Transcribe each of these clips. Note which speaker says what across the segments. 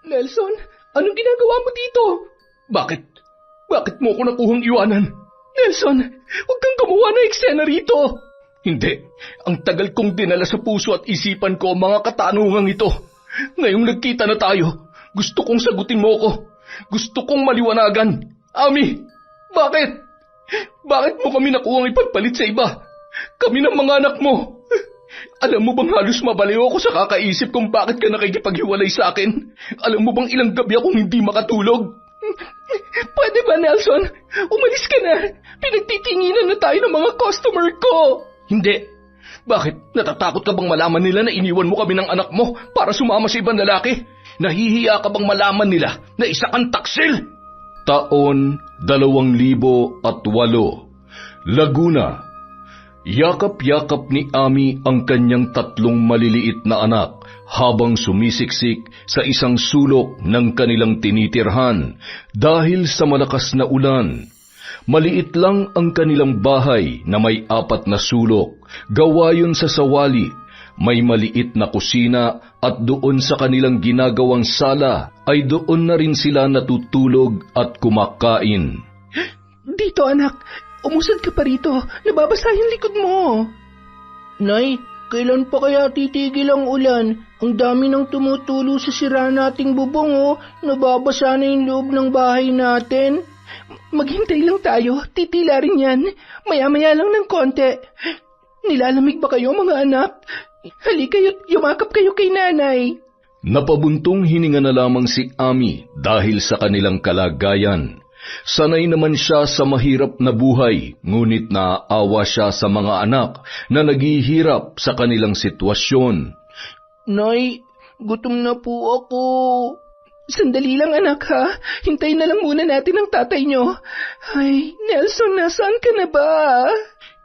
Speaker 1: Nelson, anong ginagawa mo dito? Bakit? Bakit mo ko nakuhang iwanan? Nelson, huwag kang gumawa ng eksena rito. Hindi. Ang tagal kong dinala sa puso at isipan ko ang mga katanungang ito. Ngayong nagkita na tayo, gusto kong sagutin mo ko. Gusto kong maliwanagan. Ami, bakit? Bakit mo kami nakuhang ipagpalit sa iba? Kami ng mga anak mo. Alam mo bang halos mabaliw ako sa kakaisip kung bakit ka nakikipaghiwalay sa akin? Alam mo bang ilang gabi akong hindi makatulog? Pwede ba, Nelson? Umalis ka na. Pinagtitinginan na tayo ng mga customer ko. Hindi. Bakit? Natatakot ka bang malaman nila na iniwan mo kami ng anak mo para sumama sa ibang lalaki? Nahihiya ka bang malaman nila na isa kang taksil? Taon 2008, Laguna. Yakap-yakap ni Ami ang kanyang 3 maliliit na anak habang sumisiksik sa isang sulok ng kanilang tinitirhan dahil sa malakas na ulan. Maliit lang ang kanilang bahay na may 4 na sulok, gawa yun sa sawali. May maliit na kusina at doon sa kanilang ginagawang sala ay doon na rin sila natutulog at kumakain. Dito anak, umusad ka pa rito, nababasa yung likod mo. Nay, kailan pa kaya titigil ang ulan? Ang dami nang tumutulo sa sira nating bubong nababasa na yung loob ng bahay natin. Maghintay lang tayo, titila rin yan. Maya-maya lang ng konti. Nilalamig ba kayo mga anak? Halika't yumakap kayo kay nanay. Napabuntong hininga na lamang si Ami dahil sa kanilang kalagayan. Sanay naman siya sa mahirap na buhay, ngunit naaawa siya sa mga anak na naghihirap sa kanilang sitwasyon. Nay, gutom na po ako. Sandali lang anak ha, hintayin na lang muna natin ang tatay nyo. Ay, Nelson, nasaan ka na ba?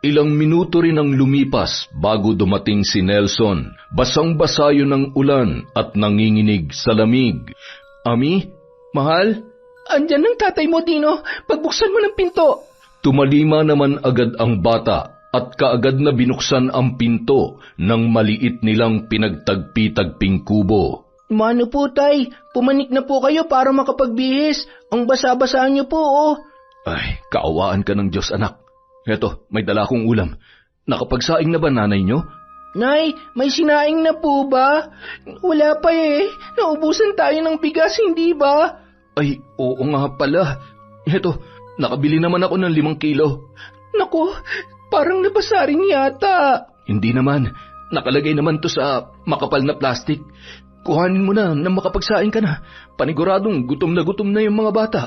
Speaker 1: Ilang minuto rin ang lumipas bago dumating si Nelson. Basang-basa yun ng ulan at nanginginig sa lamig. Ami, mahal? Andyan ang tatay mo, Dino. Pagbuksan mo ng pinto. Tumalima naman agad ang bata at kaagad na binuksan ang pinto ng maliit nilang pinagtagpi-tagping kubo. Mano po, tay? Pumanik na po kayo para makapagbihis. Ang basa-basa niyo po, Ay, kaawaan ka ng Diyos, anak. Eto, may dala kong ulam. Nakapagsaing na ba nanay nyo? Nay, may sinaing na po ba? Wala pa Naubusan tayo ng bigas, hindi ba? Ay, oo nga pala. Eto, nakabili naman ako ng 5 kilo. Naku, parang nabasa rin yata. Hindi naman. Nakalagay naman to sa makapal na plastik. Kuhanin mo na nang makapagsaing ka na. Paniguradong gutom na yung mga bata.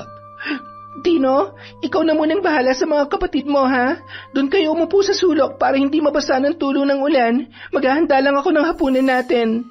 Speaker 1: Dino, ikaw na munang bahala sa mga kapatid mo, ha? Doon kayo umupo sa sulok para hindi mabasa ng tulo ng ulan. Maghahanda lang ako ng hapunan natin.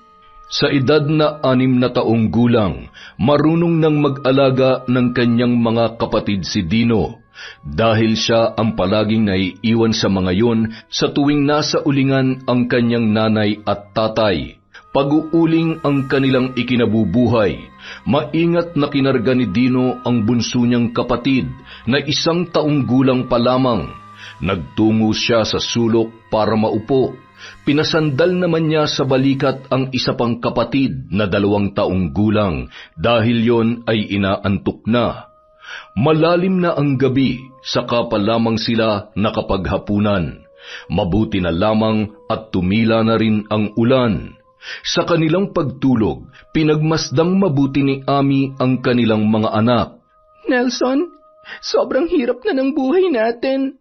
Speaker 1: Sa edad na 6 na taong gulang, marunong nang mag-alaga ng kanyang mga kapatid si Dino. Dahil siya ang palaging naiiwan sa mga yon sa tuwing nasa ulingan ang kanyang nanay at tatay. Pag-uuling ang kanilang ikinabubuhay, maingat na kinarga ni Dino ang bunso niyang kapatid na 1 taong gulang pa lamang. Nagtungo siya sa sulok para maupo. Pinasandal naman niya sa balikat ang isa pang kapatid na 2 taong gulang dahil yon ay inaantok na. Malalim na ang gabi, saka pa lamang sila nakapaghapunan. Mabuti na lamang at tumila na rin ang ulan. Sa kanilang pagtulog, pinagmasdang mabuti ni Ami ang kanilang mga anak. Nelson, sobrang hirap na ng buhay natin.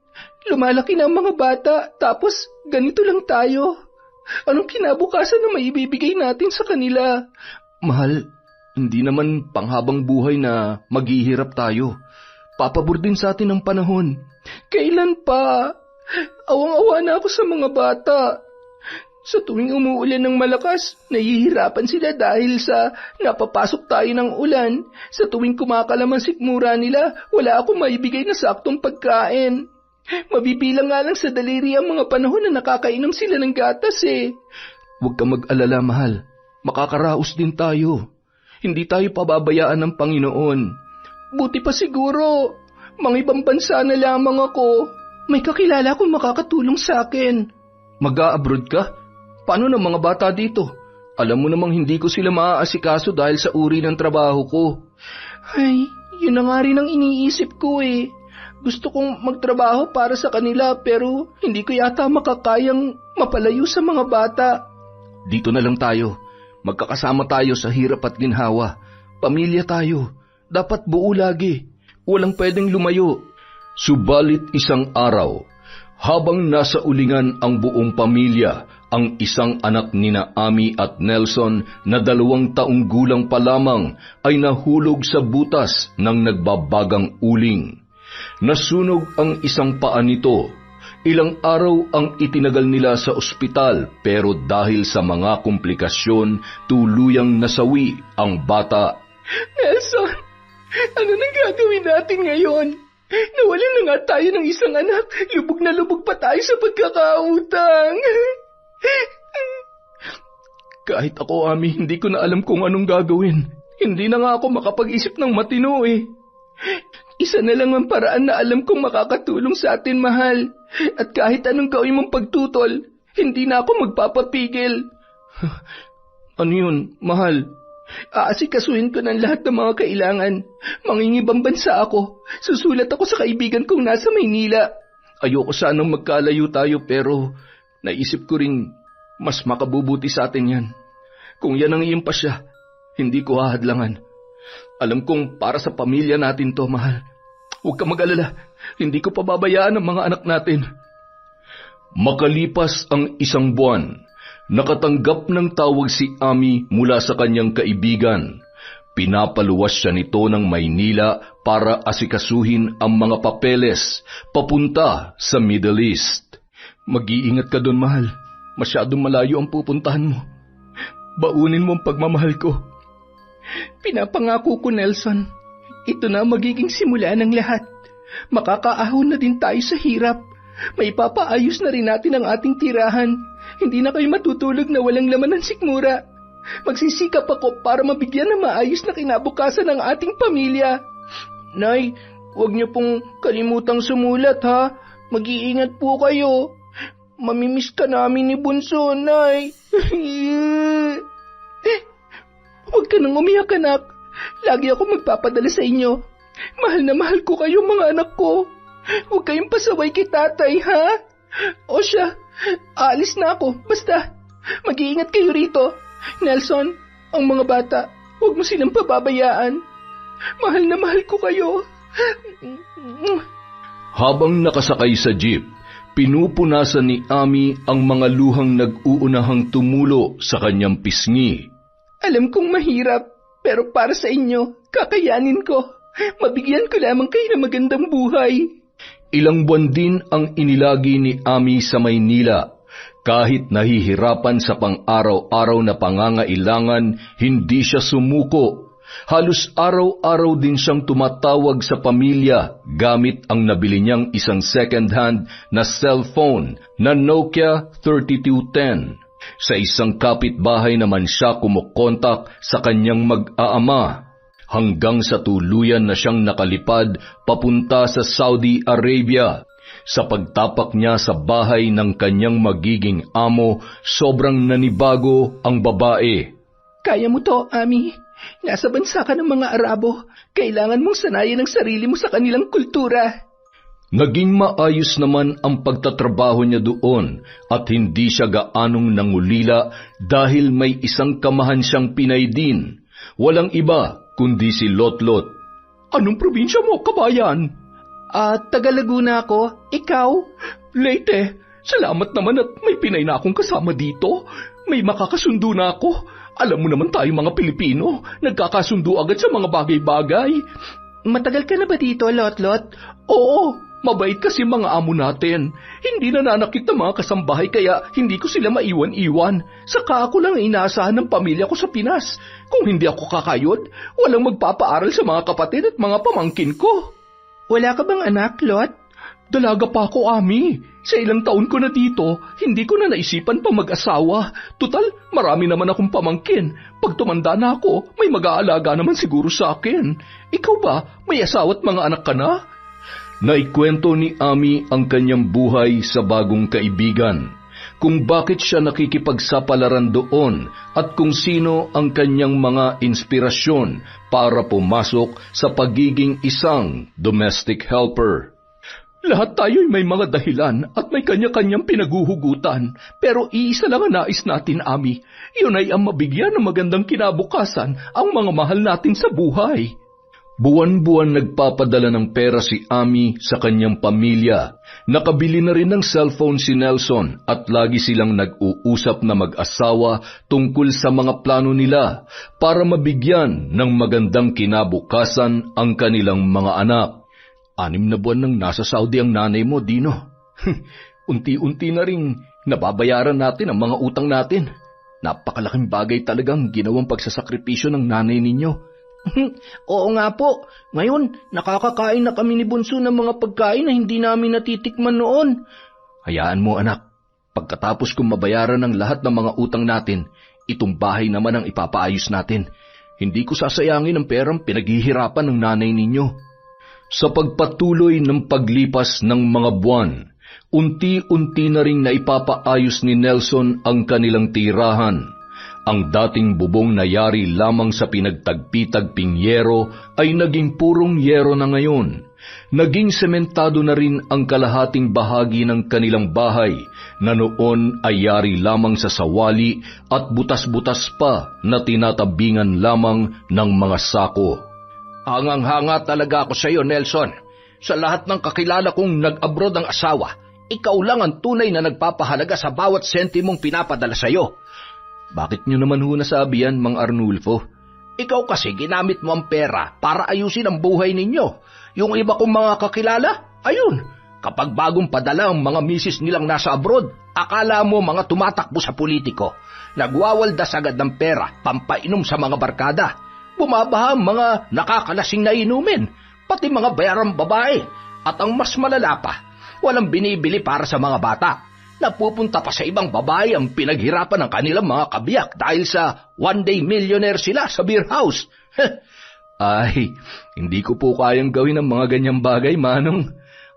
Speaker 1: Lumalaki na ang mga bata, tapos ganito lang tayo. Anong kinabukasan na maibibigay natin sa kanila? Mahal, hindi naman panghabang buhay na maghihirap tayo. Papabor din sa atin ang panahon. Kailan pa? Awang-awa na ako sa mga bata. Sa tuwing umuulan ng malakas, nahihirapan sila dahil sa napapasok tayo ng ulan. Sa tuwing kumakalaman sikmura nila, wala akong maibigay na saktong pagkain. Mabibilang nga lang sa daliri ang mga panahon na nakakainom sila ng gatas Huwag ka mag-alala, mahal. Makakaraos din tayo. Hindi tayo pababayaan ng Panginoon. Buti pa siguro. Mga ibang bansa na lamang ako. May kakilala akong makakatulong sa akin. Mag-a-abroad ka? Paano ng mga bata dito? Alam mo namang hindi ko sila maaasikaso dahil sa uri ng trabaho ko.
Speaker 2: Ay, yun na nga rin ang iniisip ko eh. Gusto kong magtrabaho para sa kanila pero hindi ko yata makakayang mapalayo sa mga bata.
Speaker 1: Dito na lang tayo. Magkakasama tayo sa hirap at ginhawa. Pamilya tayo. Dapat buo lagi. Walang pwedeng lumayo. Subalit isang araw, habang nasa ulingan ang buong pamilya, ang isang anak nina Ami at Nelson na 2 taong gulang pa lamang ay nahulog sa butas ng nagbabagang uling. Nasunog ang isang paa nito. Ilang araw ang itinagal nila sa ospital pero dahil sa mga komplikasyon, tuluyang nasawi ang bata.
Speaker 2: Nelson, ano nang gagawin natin ngayon? Nawalan na nga tayo ng isang anak. Lubog na lubog pa tayo sa pagkakautang.
Speaker 1: Kahit ako, Ami, hindi ko na alam kung anong gagawin. Hindi na nga ako makapag-isip ng matino eh.
Speaker 2: Isa na lang ang paraan na alam kong makakatulong sa atin, mahal. At kahit anong gawin mong pagtutol, hindi na ako magpapapigil.
Speaker 1: Ano yun, mahal?
Speaker 2: Aasikasuhin ko ng lahat ng mga kailangan. Mangingibang bansa ako. Susulat ako sa kaibigan kong nasa Maynila.
Speaker 1: Ayoko sanang magkalayo tayo pero naisip ko ring mas makabubuti sa atin yan. Kung yan ang iyong pasya, hindi ko hahadlangan. Alam kong para sa pamilya natin to, mahal. Huwag ka mag-alala, hindi ko pababayaan ang mga anak natin. Makalipas ang 1 buwan, nakatanggap ng tawag si Ami mula sa kanyang kaibigan. Pinapaluwas siya nito ng Maynila para asikasuhin ang mga papeles papunta sa Middle East. Mag-iingat ka doon, mahal. Masyadong malayo ang pupuntahan mo. Baunin mo ang pagmamahal ko.
Speaker 2: Pinapangako ko, Nelson. Ito na magiging simula ng lahat. Makakaahon na din tayo sa hirap. May papaayos na rin natin ang ating tirahan. Hindi na kayo matutulog na walang laman ng sikmura. Magsisikap ako para mabigyan ng maayos na kinabukasan ng ating pamilya. Nay, huwag niyo pong kalimutang sumulat ha. Mag-iingat po kayo. Mamimiss ka namin ni Bunso, Nay. Huwag ka nang umiyak, anak. Lagi ako magpapadala sa inyo. Mahal na mahal ko kayo, mga anak ko. Huwag kayong pasaway kay tatay, ha? O siya, aalis na ako. Basta, mag-iingat kayo rito. Nelson, ang mga bata, huwag mo silang pababayaan. Mahal na mahal ko kayo.
Speaker 1: Habang nakasakay sa jeep, pinupunasan ni Ami ang mga luhang nag-uunahang tumulo sa kanyang pisngi.
Speaker 2: Alam kong mahirap, pero para sa inyo, kakayanin ko. Mabigyan ko lamang kayo ng magandang buhay.
Speaker 1: Ilang buwan din ang inilagi ni Ami sa Maynila. Kahit nahihirapan sa pang-araw-araw na pangangailangan, hindi siya sumuko. Halos araw-araw din siyang tumatawag sa pamilya gamit ang nabili niyang isang second-hand na cellphone na Nokia 3210. Sa isang kapitbahay naman siya kumukontak sa kanyang mag-aama hanggang sa tuluyan na siyang nakalipad papunta sa Saudi Arabia. Sa pagtapak niya sa bahay ng kanyang magiging amo, sobrang nanibago ang babae.
Speaker 2: Kaya mo to, Ami. Nasa bansa ka ng mga Arabo. Kailangan mong sanayin ang sarili mo sa kanilang kultura.
Speaker 1: Naging maayos naman ang pagtatrabaho niya doon at hindi siya gaanong nangulila dahil may isang kamahan siyang Pinay din. Walang iba kundi si Lotlot.
Speaker 2: Anong probinsya mo, kabayan? Taga Laguna ako. Ikaw?
Speaker 1: Leyte. Salamat naman at may Pinay na akong kasama dito. May makakasundo na ako. Alam mo naman tayo mga Pilipino, nagkakasundo agad sa mga bagay-bagay.
Speaker 2: Matagal ka na ba dito, Lotlot?
Speaker 1: Oo, mabait kasi mga amo natin. Hindi nananakit ng mga kasambahay kaya hindi ko sila maiwan-iwan. Saka ako lang inaasahan ng pamilya ko sa Pinas. Kung hindi ako kakayod, walang magpapaaral sa mga kapatid at mga pamangkin ko.
Speaker 2: Wala ka bang anak, Lot?
Speaker 1: Dalaga pa ako, Ami. Sa ilang taon ko na dito, hindi ko na naisipan pa mag-asawa. Tutal, marami naman akong pamangkin. Pag tumanda na ako, may mag-aalaga naman siguro sa akin. Ikaw ba, may asawa at mga anak ka na? Naikwento ni Ami ang kanyang buhay sa bagong kaibigan. kung bakit siya nakikipagsapalaran doon at kung sino ang kanyang mga inspirasyon para pumasok sa pagiging isang domestic helper.
Speaker 2: Lahat tayo'y may mga dahilan at may kanya-kanyang pinaguhugutan. Pero iisa lang ang nais natin, Ami. Yun ay ang mabigyan ng magandang kinabukasan ang mga mahal natin sa buhay.
Speaker 1: Buwan-buwan nagpapadala ng pera si Ami sa kanyang pamilya. Nakabili na rin ng cellphone si Nelson at lagi silang nag-uusap na mag-asawa tungkol sa mga plano nila para mabigyan ng magandang kinabukasan ang kanilang mga anak.
Speaker 2: 6 na buwan nang nasa Saudi ang nanay mo, Dino. Unti-unti na rin nababayaran natin ang mga utang natin. Napakalaking bagay talagang ginawang pagsasakripisyo ng nanay ninyo. Oo nga po. Ngayon, nakakakain na kami ni Bunso ng mga pagkain na hindi namin natitikman noon. Hayaan mo, anak. Pagkatapos kong mabayaran ng lahat ng mga utang natin, itong bahay naman ang ipapaayos natin. Hindi ko sasayangin ang perang pinaghihirapan ng nanay ninyo.
Speaker 1: Sa pagpatuloy ng paglipas ng mga buwan, unti-unti na ring naipapaayos ni Nelson ang kanilang tirahan. Ang dating bubong na yari lamang sa pinagtagpi-tagping yero ay naging purong yero na ngayon. Naging sementado na rin ang kalahating bahagi ng kanilang bahay na noon ay yari lamang sa sawali at butas-butas pa na tinatabingan lamang ng mga sako.
Speaker 2: Hangang-hanga talaga ako sa iyo, Nelson. Sa lahat ng kakilala kong nag-abroad ang asawa, ikaw lang ang tunay na nagpapahalaga sa bawat sentimong pinapadala sa iyo.
Speaker 1: Bakit niyo naman ho nasabi yan, Mang Arnulfo?
Speaker 2: Ikaw kasi ginamit mo ang pera para ayusin ang buhay ninyo. Yung iba kong mga kakilala, ayun, kapag bagong padala ang mga misis nilang nasa abroad, akala mo mga tumatakbo sa politiko. Nagwawaldas agad ng pera, pampainom sa mga barkada. Bumabaha ang mga nakakalasing na inumin, pati mga bayarang babae. At ang mas malala pa, walang binibili para sa mga bata. Napupunta pa sa ibang babae ang pinaghirapan ng kanilang mga kabiyak dahil sa one-day millionaire sila sa beer house.
Speaker 1: Ay, hindi ko po kayang gawin ang mga ganyang bagay, Manong.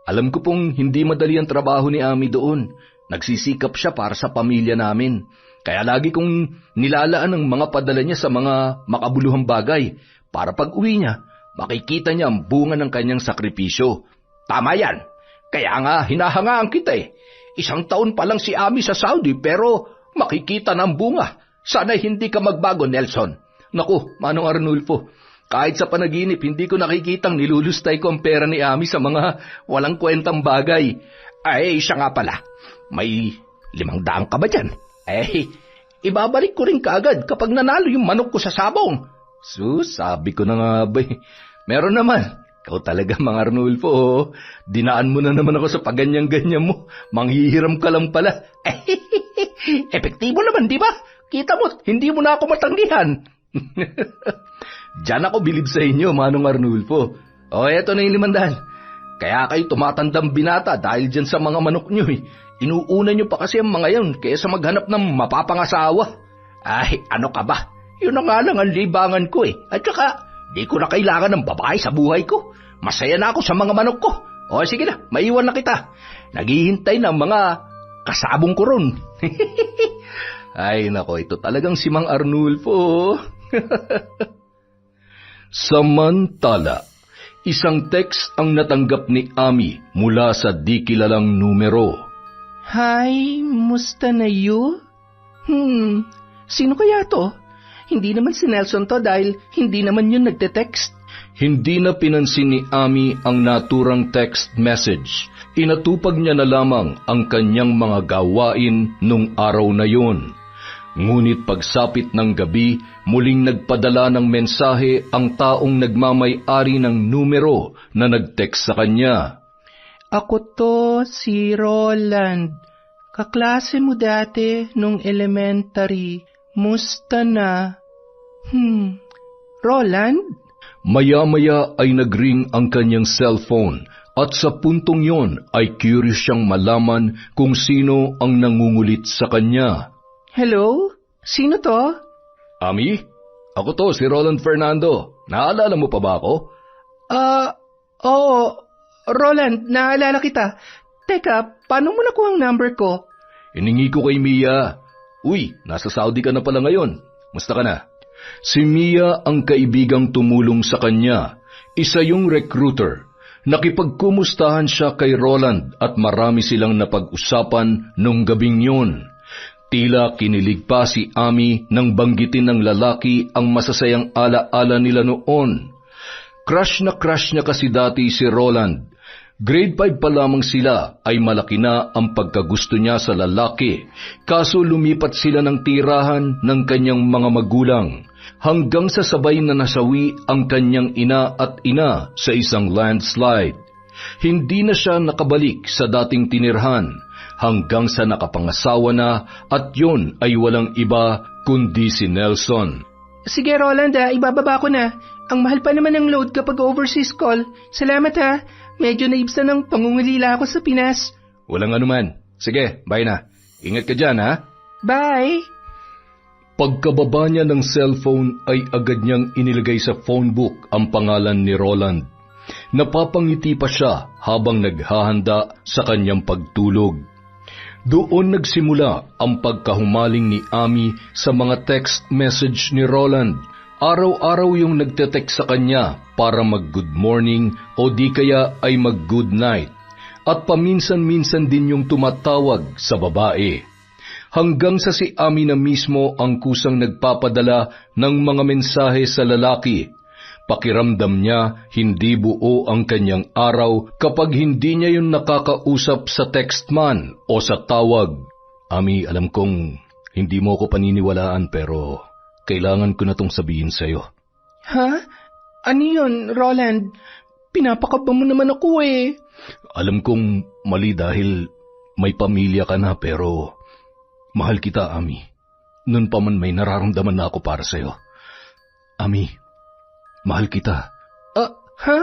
Speaker 1: Alam ko pong hindi madali ang trabaho ni Ami doon. Nagsisikap siya para sa pamilya namin. Kaya lagi kong nilalaan ang mga padala niya sa mga makabuluhang bagay para pag uwi niya, makikita niya ang bunga ng kanyang sakripisyo.
Speaker 2: Tama yan. Kaya nga hinahangaan kita eh. 1 taon pa lang si Ami sa Saudi pero makikita na ang bunga. Sana'y hindi ka magbago, Nelson.
Speaker 1: Naku, Manong Arnulfo, kahit sa panaginip hindi ko nakikitang nilulustay ko ang pera ni Ami sa mga walang kwentang bagay.
Speaker 2: Ay, siya nga pala. May 500 ka ba dyan? Ibabalik ko rin kaagad kapag nanalo yung manok ko sa sabong.
Speaker 1: Sabi ko na nga ba meron naman. Ikaw talaga, Mang Arnulfo. Dinaan mo na naman ako sa pagganyan-ganyan mo. Manghihiram ka lang pala.
Speaker 2: Epektibo naman, di ba? Kita mo, hindi mo na ako matanggihan.
Speaker 1: Diyan ako bilib sa inyo, Manong Arnulfo. Eto na yung 500. Kaya kayo tumatandang binata dahil dyan sa mga manok nyo Inuuna nyo pa kasi ang mga yun kaysa maghanap ng mapapangasawa.
Speaker 2: Ay, ano ka ba? Yun na nga lang ang libangan ko At saka, di ko na kailangan ng babae sa buhay ko. Masaya na ako sa mga manok ko. Sige na, maiwan na kita. Naghihintay ng mga kasabong ko ron.
Speaker 1: Ay, nako, ito talagang si Mang Arnulfo. Samantala, isang text ang natanggap ni Ami mula sa di kilalang numero.
Speaker 2: Hi, musta na you? Sino kaya to? Hindi naman si Nelson to dahil hindi naman yun nagte-text.
Speaker 1: Hindi na pinansin ni Ami ang naturang text message. Inatupag niya na lamang ang kanyang mga gawain nung araw na yun. Ngunit pagsapit ng gabi, muling nagpadala ng mensahe ang taong nagmamay-ari ng numero na nag-text sa kanya.
Speaker 2: Ako to, si Roland. Kaklase mo dati nung elementary. Musta na? Roland?
Speaker 1: Maya-maya ay nagring ang kanyang cellphone at sa puntong yon ay curious siyang malaman kung sino ang nangungulit sa kanya.
Speaker 2: Hello? Sino to?
Speaker 1: Ami? Ako to, si Roland Fernando. Naalala mo pa ba ako?
Speaker 2: Oo. Roland, naalala kita. Teka, paano mo nakuha ang number ko?
Speaker 1: Hiningi ko kay Mia. Uy, nasa Saudi ka na pala ngayon. Musta ka na? Si Mia ang kaibigang tumulong sa kanya. Isa yung recruiter. Nakipagkumustahan siya kay Roland at marami silang napag-usapan nung gabing yun. Tila kinilig pa si Ami nang banggitin ng lalaki ang masasayang ala-ala nila noon. Crush na kasi dati si Roland. Grade 5 pa lamang sila ay malaki na ang pagkagusto niya sa lalaki. Kaso lumipat sila ng tirahan ng kanyang mga magulang. Hanggang sa sabay na nasawi ang kanyang ina at ina sa isang landslide. Hindi na siya nakabalik sa dating tinirhan hanggang sa nakapangasawa na at yun ay walang iba kundi si Nelson.
Speaker 2: Sige Roland, ibababa ko na. Ang mahal pa naman ng load kapag overseas call. Salamat ha. Medyo naibsan ng pangungulila ako sa Pinas.
Speaker 1: Walang anuman. Sige, bye na. Ingat ka dyan ha.
Speaker 2: Bye.
Speaker 1: Pagkababa niya ng cellphone ay agad niyang inilagay sa phone book ang pangalan ni Roland. Napapangiti pa siya habang naghahanda sa kanyang pagtulog. Doon nagsimula ang pagkahumaling ni Ami sa mga text message ni Roland. Araw-araw yung nagte-text sa kanya para mag-good morning o di kaya ay mag-good night. At paminsan-minsan din yung tumatawag sa babae. Hanggang sa si Ami na mismo ang kusang nagpapadala ng mga mensahe sa lalaki. Pakiramdam niya hindi buo ang kanyang araw kapag hindi niya yun nakakausap sa text man o sa tawag. Ami, alam kong hindi mo ko paniniwalaan pero kailangan ko na tong sabihin sa'yo.
Speaker 2: Ha? Ano yun, Roland? Pinapakaba mo naman ako eh.
Speaker 1: Alam kong mali dahil may pamilya ka na pero mahal kita, Ami. Noon pa man may nararamdaman na ako para sa'yo. Ami, mahal kita.
Speaker 2: Ha?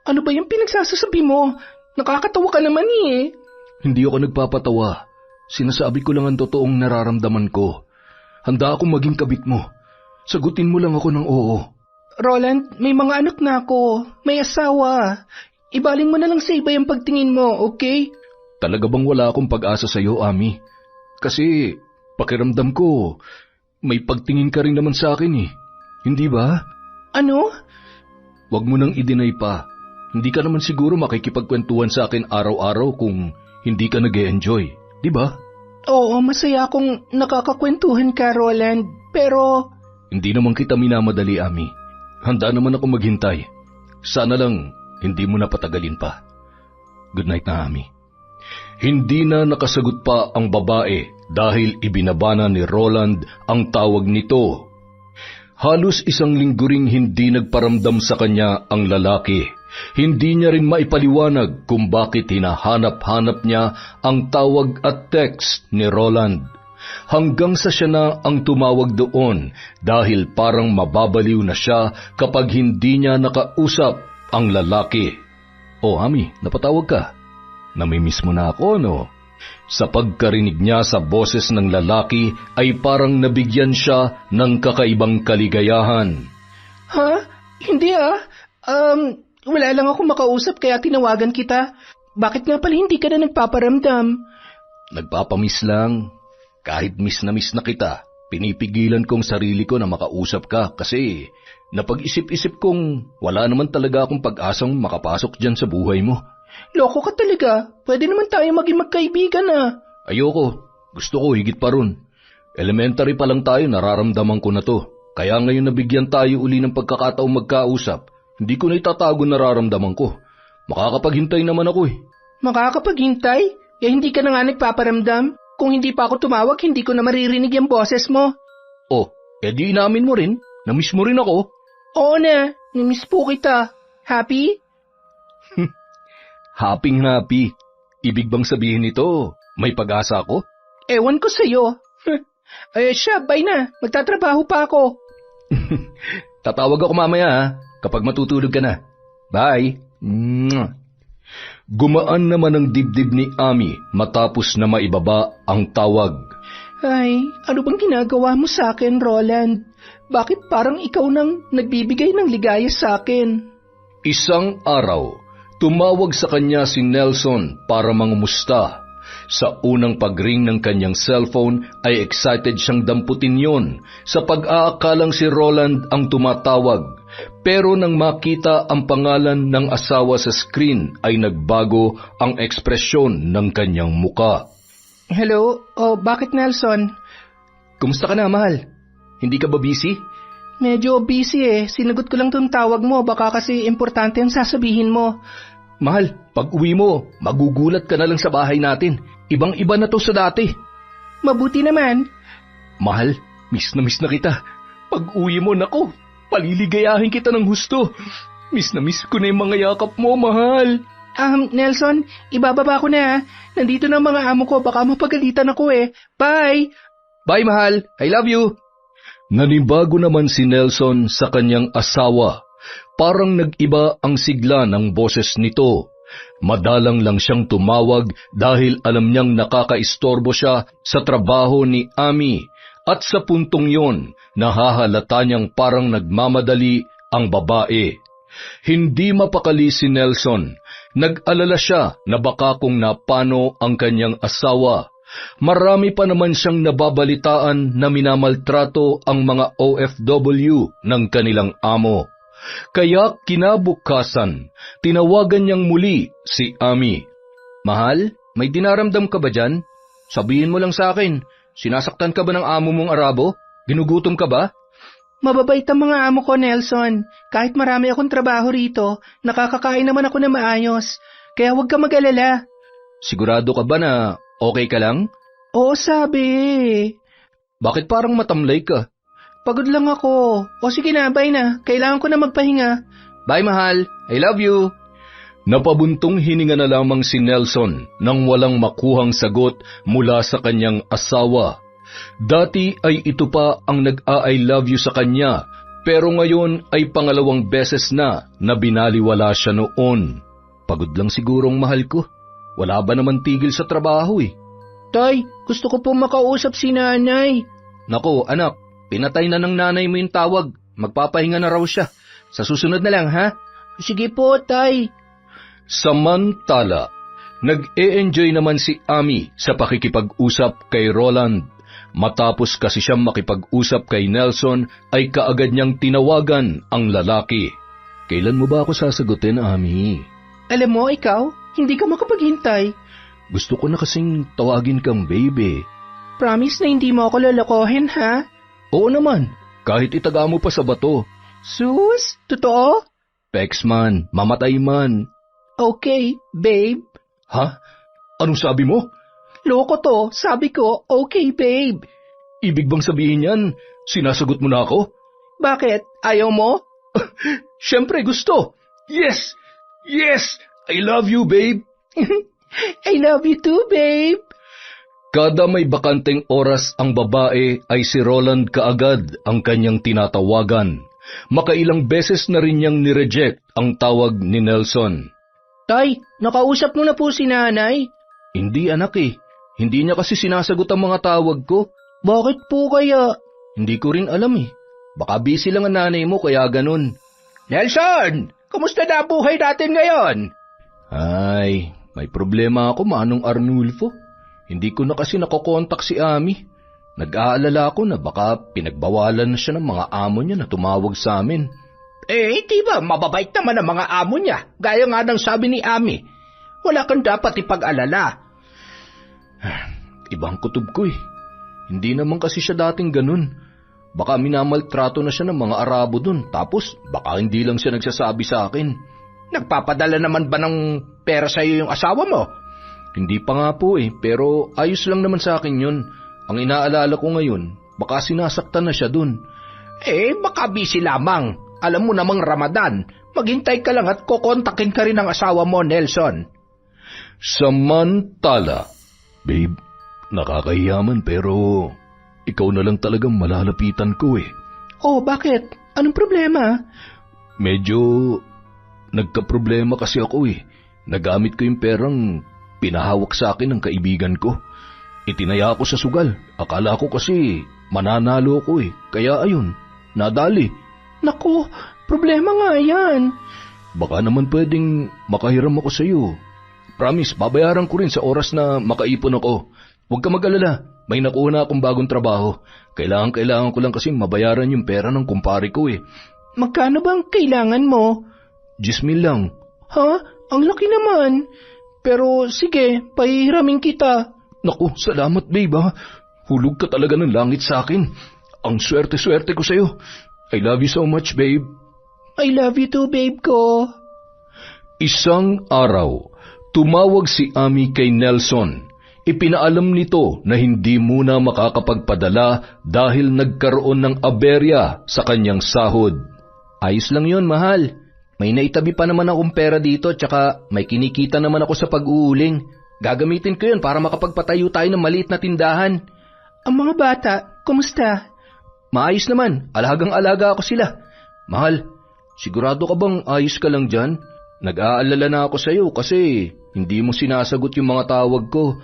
Speaker 2: Ano ba yung pinagsasasabi mo? Nakakatawa ka naman eh.
Speaker 1: Hindi ako nagpapatawa. Sinasabi ko lang ang totoong nararamdaman ko. Handa akong maging kabit mo. Sagutin mo lang ako ng oo.
Speaker 2: Roland, may mga anak na ako. May asawa. Ibaling mo na lang sa iba yung pagtingin mo, okay?
Speaker 1: Talaga bang wala akong pag-asa sa'yo, Ami? Kasi pakiramdam ko, may pagtingin ka rin naman sa akin eh. Hindi ba?
Speaker 2: Ano?
Speaker 1: Huwag mo nang i-deny pa. Hindi ka naman siguro makikipagkwentuhan sa akin araw-araw kung hindi ka nag-e-enjoy. Di ba?
Speaker 2: Oo, masaya akong nakakakwentuhan ka, Roland. Pero
Speaker 1: hindi naman kita minamadali, Ami. Handa naman ako maghintay. Sana lang hindi mo na patagalin pa. Good night na, Ami. Hindi na nakasagot pa ang babae dahil ibinabana ni Roland ang tawag nito. Halos isang linggo ring hindi nagparamdam sa kanya ang lalaki. Hindi niya rin maipaliwanag kung bakit hinahanap-hanap niya ang tawag at text ni Roland. Hanggang sa siya na ang tumawag doon dahil parang mababaliw na siya kapag hindi niya nakausap ang lalaki. O Ami, napatawag ka? Namimiss mo na ako, no? Sa pagkarinig niya sa boses ng lalaki ay parang nabigyan siya ng kakaibang kaligayahan.
Speaker 2: Ha? Hindi wala lang ako makausap kaya tinawagan kita. Bakit nga pala hindi ka na nagpaparamdam?
Speaker 1: Nagpapamiss lang. Kahit miss na kita, pinipigilan kong sarili ko na makausap ka kasi napag-isip-isip kong wala naman talaga akong pag-asang makapasok dyan sa buhay mo.
Speaker 2: Loko ka talaga. Pwede naman tayo maging magkaibigan ah.
Speaker 1: Ayoko. Gusto ko higit pa ron. Elementary pa lang tayo, nararamdaman ko na to. Kaya ngayon nabigyan tayo uli ng pagkakataong magkausap. Hindi ko na itatago nararamdaman ko. Makakapaghintay naman ako eh.
Speaker 2: Makakapaghintay? Hindi ka na nga nagpaparamdam? Kung hindi pa ako tumawag, hindi ko na maririnig yung boses mo.
Speaker 1: Oh, di inamin mo rin. Namiss mo rin ako.
Speaker 2: Oo na, namiss po kita. Happy?
Speaker 1: Happy. Ibig bang sabihin nito, may pag-asa ako?
Speaker 2: Ewan ko sa'yo. Siya, bye na. Magtatrabaho pa ako.
Speaker 1: Tatawag ako mamaya ha, kapag matutulog ka na. Bye. Gumaan naman ang dibdib ni Ami matapos na maibaba ang tawag.
Speaker 2: Ay, ano bang ginagawa mo sa akin, Roland? Bakit parang ikaw nang nagbibigay ng ligaya sa akin?
Speaker 1: Isang araw, tumawag sa kanya si Nelson para mangumusta. Sa unang pagring ng kanyang cellphone ay excited siyang damputin yon sa pag-aakalang si Roland ang tumatawag. Pero nang makita ang pangalan ng asawa sa screen ay nagbago ang ekspresyon ng kanyang muka.
Speaker 2: Hello? Oh, bakit Nelson?
Speaker 1: Kumusta ka na, mahal? Hindi ka ba busy?
Speaker 2: Medyo busy eh. Sinagot ko lang tong tawag mo. Baka kasi importante ang sasabihin mo.
Speaker 1: Mahal, pag uwi mo, magugulat ka na lang sa bahay natin. Ibang-iba na to sa dati.
Speaker 2: Mabuti naman.
Speaker 1: Mahal, miss na kita. Pag uwi mo, nako, paliligayahin kita ng husto. Miss ko na yung mga yakap mo, mahal.
Speaker 2: Nelson, ibababa ko na. Nandito na ang mga amo ko. Baka mapagalitan ako eh. Bye!
Speaker 1: Bye, mahal. I love you. Nanibago naman si Nelson sa kanyang asawa. Parang nag-iba ang sigla ng boses nito. Madalang lang siyang tumawag dahil alam niyang nakakaistorbo siya sa trabaho ni Ami at sa puntong yon, nahahalata niyang parang nagmamadali ang babae. Hindi mapakali si Nelson. Nag-alala siya na baka kung napano ang kanyang asawa. Marami pa naman siyang nababalitaan na minamaltrato ang mga OFW ng kanilang amo. Kaya kinabukasan, tinawagan niyang muli si Ami. Mahal, may dinaramdam ka ba dyan? Sabihin mo lang sa akin, sinasaktan ka ba ng amo mong Arabo? Ginugutom ka ba?
Speaker 2: Mababait ang mga amo ko, Nelson. Kahit marami akong trabaho rito, nakakakain naman ako na maayos. Kaya huwag ka mag-alala.
Speaker 1: Sigurado ka ba na okay ka lang?
Speaker 2: Oo, sabi.
Speaker 1: Bakit parang matamlay ka?
Speaker 2: Pagod lang ako. O sige na, bye na. Kailangan ko na magpahinga.
Speaker 1: Bye, mahal. I love you. Napabuntong hininga na lamang si Nelson nang walang makuhang sagot mula sa kanyang asawa. Dati ay ito pa ang nag-I love you sa kanya, pero ngayon ay pangalawang beses na binaliwala siya noon. Pagod lang sigurong mahal ko. Wala ba naman tigil sa trabaho eh.
Speaker 2: Tay, gusto ko pong makausap si nanay.
Speaker 1: Nako, anak. Pinatay na ng nanay mo yung tawag. Magpapahinga na raw siya. Sa susunod na lang, ha?
Speaker 2: Sige po, tay.
Speaker 1: Samantala, nag-e-enjoy naman si Ami sa pakikipag-usap kay Roland. Matapos kasi siyang makipag-usap kay Nelson, ay kaagad niyang tinawagan ang lalaki. Kailan mo ba ako sasagutin, Ami?
Speaker 2: Alam mo, ikaw, hindi ka makapaghintay.
Speaker 1: Gusto ko na kasing tawagin kang baby.
Speaker 2: Promise na hindi mo ako lolokohin, ha?
Speaker 1: Oo naman, kahit itaga mo pa sa bato.
Speaker 2: Sus, totoo?
Speaker 1: Pex man, mamatay man.
Speaker 2: Okay, babe.
Speaker 1: Ha? Anong sabi mo?
Speaker 2: Loko to, sabi ko, okay, babe.
Speaker 1: Ibig bang sabihin yan, sinasagot mo na ako?
Speaker 2: Bakit? Ayaw mo?
Speaker 1: Siyempre gusto. Yes! Yes! I love you, babe.
Speaker 2: I love you too, babe.
Speaker 1: Kada may bakanteng oras ang babae ay si Roland kaagad ang kanyang tinatawagan. Makailang beses na rin niyang nireject ang tawag ni Nelson.
Speaker 2: Tay, nakausap mo na po si nanay?
Speaker 1: Hindi anak eh. Hindi niya kasi sinasagot ang mga tawag ko.
Speaker 2: Bakit po kaya?
Speaker 1: Hindi ko rin alam eh. Baka busy lang ang nanay mo kaya ganun.
Speaker 2: Nelson, kumusta na ang buhay natin ngayon?
Speaker 1: Ay, may problema ako Manong Arnulfo. Hindi ko na kasi nakokontak si Ami. Nag-aalala ako na baka pinagbawalan na siya ng mga amo niya na tumawag sa amin.
Speaker 2: Di ba mababait naman ang mga amo niya? Gaya nga ng sabi ni Ami. Wala kang dapat ipag-alala.
Speaker 1: Ibang kutob ko eh. Hindi naman kasi siya dating ganun. Baka minamaltrato na siya ng mga Arabo dun. Tapos baka hindi lang siya nagsasabi sa akin.
Speaker 2: Nagpapadala naman ba ng pera sa iyo yung asawa mo?
Speaker 1: Hindi pa nga po eh, pero ayos lang naman sa akin yun. Ang inaalala ko ngayon, baka sinasaktan na siya dun.
Speaker 2: Baka busy lamang. Alam mo namang Ramadan, maghintay ka lang at kokontakin ka rin ng asawa mo, Nelson.
Speaker 1: Samantala, babe, nakakahiyaman pero ikaw na lang talagang malalapitan ko eh.
Speaker 2: Oh, bakit? Anong problema?
Speaker 1: Medyo nagka-problema kasi ako eh. Nagamit ko yung perang pinahawak sa akin ng kaibigan ko. Itinaya ako sa sugal. Akala ko kasi mananalo ko eh. Kaya ayun, nadali.
Speaker 2: Naku, problema nga yan.
Speaker 1: Baka naman pwedeng makahiram ako sa iyo. Promise, babayaran ko rin sa oras na makaipon ako. Huwag ka mag-alala, may nakuha na akong bagong trabaho. Kailangan ko lang kasi mabayaran yung pera ng kumpare ko eh.
Speaker 2: Magkano bang kailangan mo?
Speaker 1: 10,000 lang.
Speaker 2: Ha? Ang laki naman. Pero sige, pahihiramin kita.
Speaker 1: Naku, salamat babe ha. Hulog ka talaga ng langit sa akin. Ang swerte-swerte ko sa'yo. I love you so much, babe.
Speaker 2: I love you too, babe ko.
Speaker 1: Isang araw, tumawag si Ami kay Nelson. Ipinaalam nito na hindi muna makakapagpadala dahil nagkaroon ng aberya sa kanyang sahod.
Speaker 2: Ayos lang yun, mahal. May naitabi pa naman akong pera dito tsaka may kinikita naman ako sa pag-uuling. Gagamitin ko yun para makapagpatayo tayo ng maliit na tindahan. Ang mga bata, kumusta? Maayos naman, alagang-alaga ako sila. Mahal, sigurado ka bang ayos ka lang dyan? Nag-aalala na ako sa'yo kasi hindi mo sinasagot yung mga tawag ko.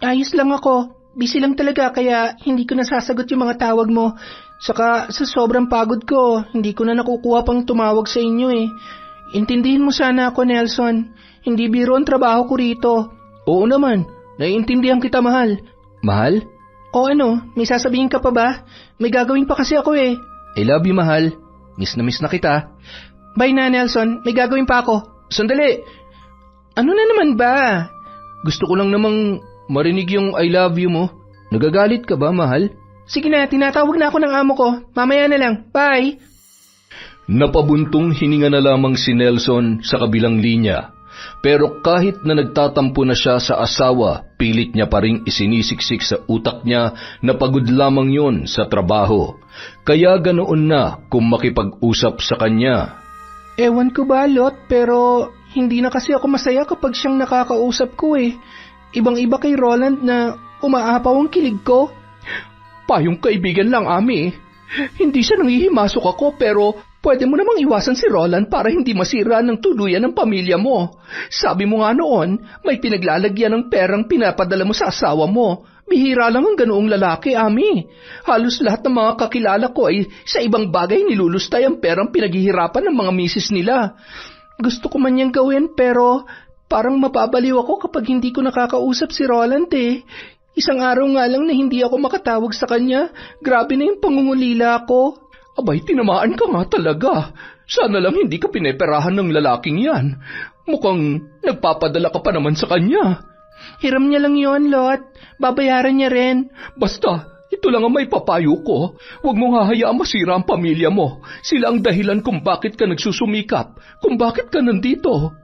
Speaker 2: Ayos lang ako. Busy lang talaga kaya hindi ko nasasagot yung mga tawag mo. Saka sa sobrang pagod ko, hindi ko na nakukuha pang tumawag sa inyo eh. Intindihin mo sana ako, Nelson. Hindi biro ang trabaho ko rito. Oo naman, naiintindihan kita, mahal. Mahal? O ano, may sasabihin ka pa ba? May gagawin pa kasi ako eh. I love you, mahal. Miss na kita. Bye na, Nelson. May gagawin pa ako. Sandali! Ano na naman ba? Gusto ko lang namang marinig yung I love you mo. Nagagalit ka ba, mahal? Sige na, tinatawag na ako ng amo ko. Mamaya na lang. Bye!
Speaker 1: Napabuntong hininga na lamang si Nelson sa kabilang linya. Pero kahit na nagtatampo na siya sa asawa, pilit niya pa ring isinisiksik sa utak niya na pagod lamang yon sa trabaho. Kaya ganoon na kung makipag-usap sa kanya.
Speaker 2: Ewan ko ba, Lot, pero hindi na kasi ako masaya kapag siyang nakakausap ko eh. Ibang-iba kay Roland na umaapaw ang kilig ko. Payong kaibigan lang, Ami. Hindi siya nangihimasok ako pero pwede mo namang iwasan si Roland para hindi masira ng tuluyan ng pamilya mo. Sabi mo nga noon, may pinaglalagyan ng perang pinapadala mo sa asawa mo. Bihira lang ang ganoong lalaki, Ami. Halos lahat ng mga kakilala ko ay sa ibang bagay nilulustay ang perang pinaghihirapan ng mga misis nila. Gusto ko man niyang gawin pero parang mapabaliw ako kapag hindi ko nakakausap si Roland eh. Isang araw nga lang na hindi ako makatawag sa kanya. Grabe na yung pangungulila ko. Abay, tinamaan ka nga talaga. Sana lang hindi ka pineperahan ng lalaking yan. Mukhang nagpapadala ka pa naman sa kanya. Hiram niya lang yon, Lot. Babayaran niya rin. Basta, ito lang ang may papayo ko. Huwag mong hahayaang masira ang pamilya mo. Sila ang dahilan kung bakit ka nagsusumikap, kung bakit ka nandito.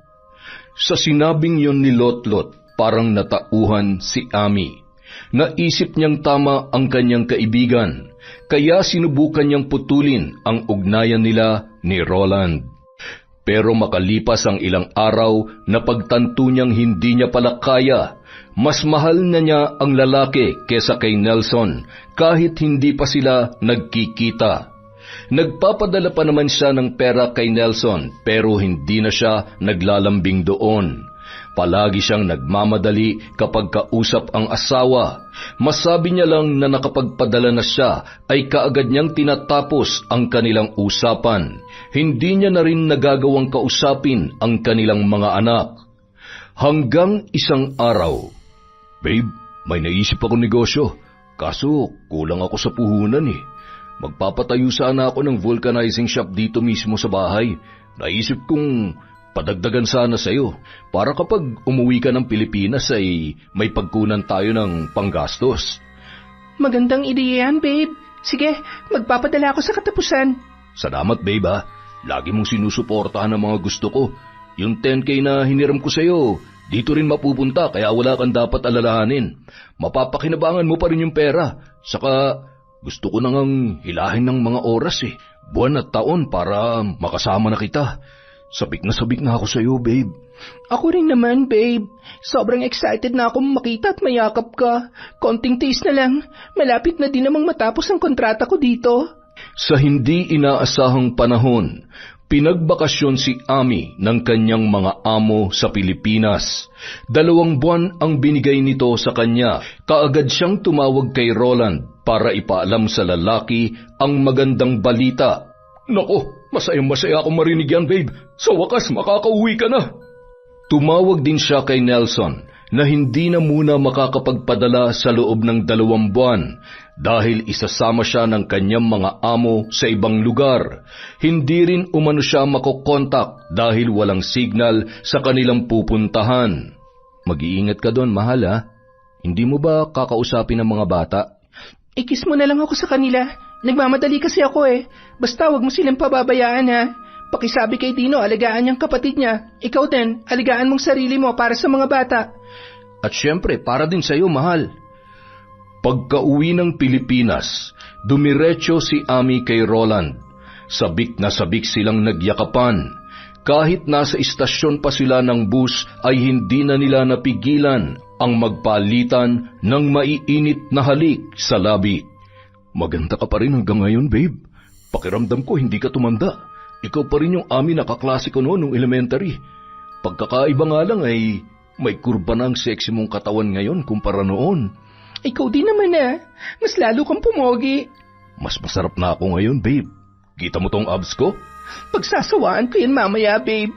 Speaker 1: Sa sinabing yon ni Lotlot, parang natauhan si Ami. Naisip niyang tama ang kanyang kaibigan, kaya sinubukan niyang putulin ang ugnayan nila ni Roland. Pero makalipas ang ilang araw, napagtanto niyang hindi niya pala kaya. Mas mahal na niya ang lalaki kesa kay Nelson kahit hindi pa sila nagkikita. Nagpapadala pa naman siya ng pera kay Nelson pero hindi na siya naglalambing doon. Palagi siyang nagmamadali kapag kausap ang asawa. Masabi niya lang na nakapagpadala na siya ay kaagad niyang tinatapos ang kanilang usapan. Hindi niya na rin nagagawang kausapin ang kanilang mga anak. Hanggang isang araw, "Babe, may naisip ako negosyo. Kaso kulang ako sa puhunan eh. Magpapatayo sana ako ng vulcanizing shop dito mismo sa bahay. Naisip kong padagdagan sana sa'yo para kapag umuwi ka ng Pilipinas ay may pagkunan tayo ng panggastos."
Speaker 2: Magandang ideya yan, babe. Sige, magpapadala ako sa katapusan.
Speaker 1: Salamat, babe ha. Lagi mong sinusuportahan ang mga gusto ko. Yung 10K na hiniram ko sa'yo, dito rin mapupunta kaya wala kang dapat alalahanin. Mapapakinabangan mo pa rin yung pera. Saka gusto ko nang hilahin ng mga oras eh. Buwan at taon para makasama na kita. Sabik na ako sa'yo, babe.
Speaker 2: Ako rin naman, babe. Sobrang excited na akong makita at mayakap ka. Konting tiis na lang. Malapit na din namang matapos ang kontrata ko dito.
Speaker 1: Sa hindi inaasahang panahon, pinagbakasyon si Ami ng kanyang mga amo sa Pilipinas. 2 buwan ang binigay nito sa kanya. Kaagad siyang tumawag kay Roland para ipaalam sa lalaki ang magandang balita. Nako, masayang-masaya akong marinig yan, babe. Sa wakas, makakauwi ka na. Tumawag din siya kay Nelson na hindi na muna makakapagpadala sa loob ng 2 buwan dahil isasama siya ng kanyang mga amo sa ibang lugar. Hindi rin umano siya makokontak dahil walang signal sa kanilang pupuntahan. Mag-iingat ka doon, mahal ha? Hindi mo ba kakausapin ang mga bata?
Speaker 2: Ikis mo na lang ako sa kanila. Nagmamadali kasi ako eh. Basta wag mo silang pababayaan ha. Pakisabi kay Tino, alagaan niyang kapatid niya. Ikaw din, alagaan mong sarili mo para sa mga bata.
Speaker 1: At syempre, para din sa iyo, mahal. Pagka-uwi ng Pilipinas, dumiretso si Ami kay Roland. Sabik na sabik silang nagyakapan. Kahit nasa istasyon pa sila ng bus ay hindi na nila napigilan ang magpalitan ng maiinit na halik sa labi. Maganda ka pa rin hanggang ngayon, babe. Pakiramdam ko hindi ka tumanda. Ikaw pa rin yung Ami na kaklase ko noon nung elementary. Pagkakaiba nga lang ay may kurba na ang sexy mong katawan ngayon kumpara noon.
Speaker 2: Ikaw din naman mas lalo kang pumogi.
Speaker 1: Mas masarap na ako ngayon, babe. Kita mo tong abs ko?
Speaker 2: Pagsasawaan ko yan mamaya, babe.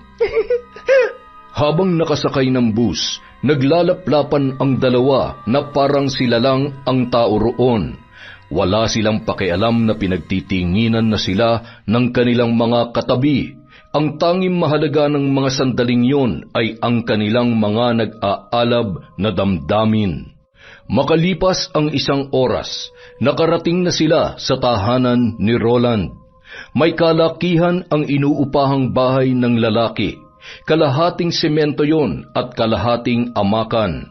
Speaker 1: Habang nakasakay ng bus, naglalaplapan ang dalawa na parang sila lang ang tao roon. Wala silang pakialam na pinagtitinginan na sila ng kanilang mga katabi. Ang tanging mahalaga ng mga sandaling yon ay ang kanilang mga nag-aalab na damdamin. Makalipas ang 1 oras, nakarating na sila sa tahanan ni Roland. May kalakihan ang inuupahang bahay ng lalaki. Kalahating semento yon at kalahating amakan.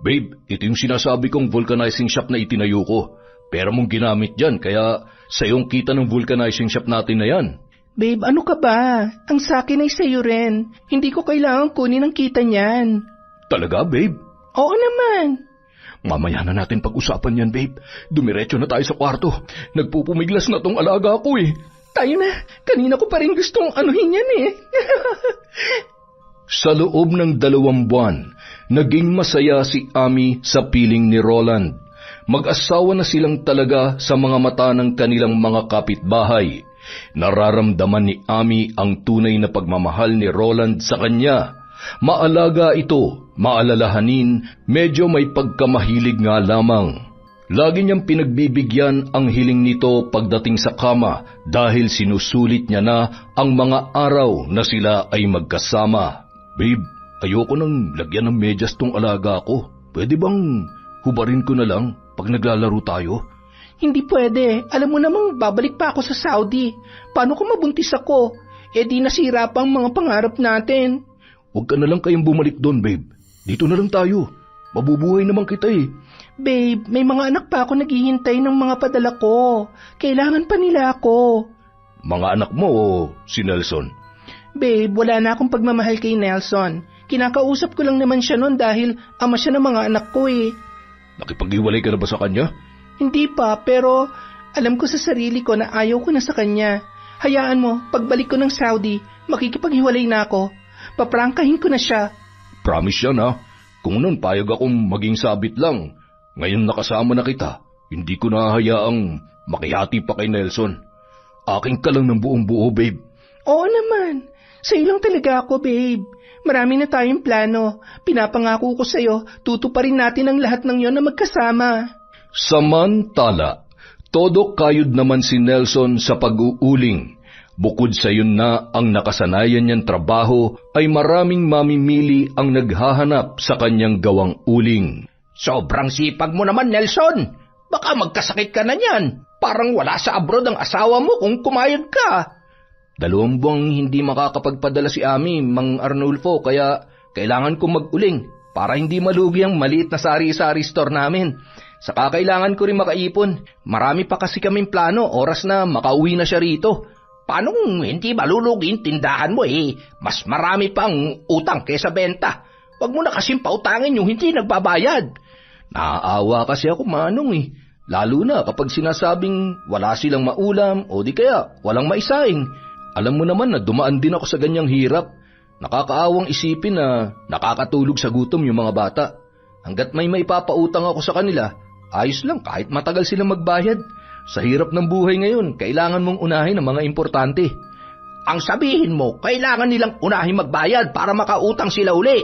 Speaker 1: Babe, ito yung sinasabi kong vulcanizing shop na itinayo ko. Pera mong ginamit dyan, kaya sa iyong kita ng vulcanizing shop natin na yan.
Speaker 2: Babe, ano ka ba? Ang sakin ay sa'yo rin. Hindi ko kailangan kunin ang kita niyan.
Speaker 1: Talaga, babe?
Speaker 2: Oo naman.
Speaker 1: Mamaya na natin pag-usapan yan, babe. Dumiretso na tayo sa kwarto. Nagpupumiglas na tong alaga ko eh.
Speaker 2: Tayo na. Kanina ko pa rin gustong anuhin yan eh.
Speaker 1: Sa loob ng 2 buwan, naging masaya si Ami sa piling ni Roland. Mag-asawa na silang talaga sa mga mata ng kanilang mga kapitbahay. Nararamdaman ni Ami ang tunay na pagmamahal ni Roland sa kanya. Maalaga ito, maalalahanin, medyo may pagkamahilig nga lamang. Lagi niyang pinagbibigyan ang hiling nito pagdating sa kama dahil sinusulit niya na ang mga araw na sila ay magkasama. Babe, ayoko nang lagyan ng medyas tong alaga ko. Pwede bang hubarin ko na lang pag naglalaro tayo?
Speaker 2: Hindi pwede. Alam mo namang babalik pa ako sa Saudi. Paano kung mabuntis ako? Eh di nasira pa ang mga pangarap natin.
Speaker 1: Huwag ka na lang kayong bumalik doon, babe. Dito na lang tayo. Mabubuhay naman kita eh.
Speaker 2: Babe, may mga anak pa ako naghihintay ng mga padala ko. Kailangan pa nila ako.
Speaker 1: Mga anak mo o si Nelson?
Speaker 2: Babe, wala na akong pagmamahal kay Nelson. Kinakausap ko lang naman siya noon dahil ama siya ng mga anak ko eh.
Speaker 1: Nakipag-iwalay ka na ba sa kanya?
Speaker 2: Hindi pa, pero alam ko sa sarili ko na ayaw ko na sa kanya. Hayaan mo, pagbalik ko ng Saudi, makikipaghiwalay na ako. Paprangkahin ko na siya.
Speaker 1: Promise yan ha. Kung noon payag akong maging sabit lang, ngayon nakasama na kita, hindi ko nahahayaang makihati pa kay Nelson. Aking ka lang ng buong buo, babe.
Speaker 2: Oo naman. Sa'yo lang talaga ako, babe. Marami na tayong plano. Pinapangako ko sa'yo, tutuparin natin ang lahat ng yon na magkasama.
Speaker 1: Samantala, todo kayod naman si Nelson sa pag-uuling. Bukod sa yun na ang nakasanayan niyang trabaho ay maraming mamimili ang naghahanap sa kanyang gawang uling.
Speaker 2: Sobrang sipag mo naman, Nelson. Baka magkasakit ka na niyan. Parang wala sa abroad ang asawa mo kung kumayod ka.
Speaker 1: 2 buwang hindi makakapagpadala si Ami, Mang Arnulfo, kaya kailangan kong mag-uling para hindi malugi ang maliit na sari-sari store namin. Saka kailangan ko rin makaipon. Marami pa kasi kaming plano, oras na makauwi na siya rito. Paano kung hindi malulugin tindahan mo eh? Mas marami pang utang kaysa benta. Huwag mo na kasing pautangin yung hindi nagbabayad. Naaawa kasi ako, Manong eh. Lalo na kapag sinasabing wala silang maulam o di kaya walang maisaing. Alam mo naman na dumaan din ako sa ganyang hirap. Nakakaawang isipin na nakakatulog sa gutom yung mga bata. Hanggat may maipapautang ako sa kanila, ayos lang kahit matagal silang magbayad. Sa hirap ng buhay ngayon, kailangan mong unahin ang mga importante.
Speaker 2: Ang sabihin mo, kailangan nilang unahin magbayad para makautang sila uli.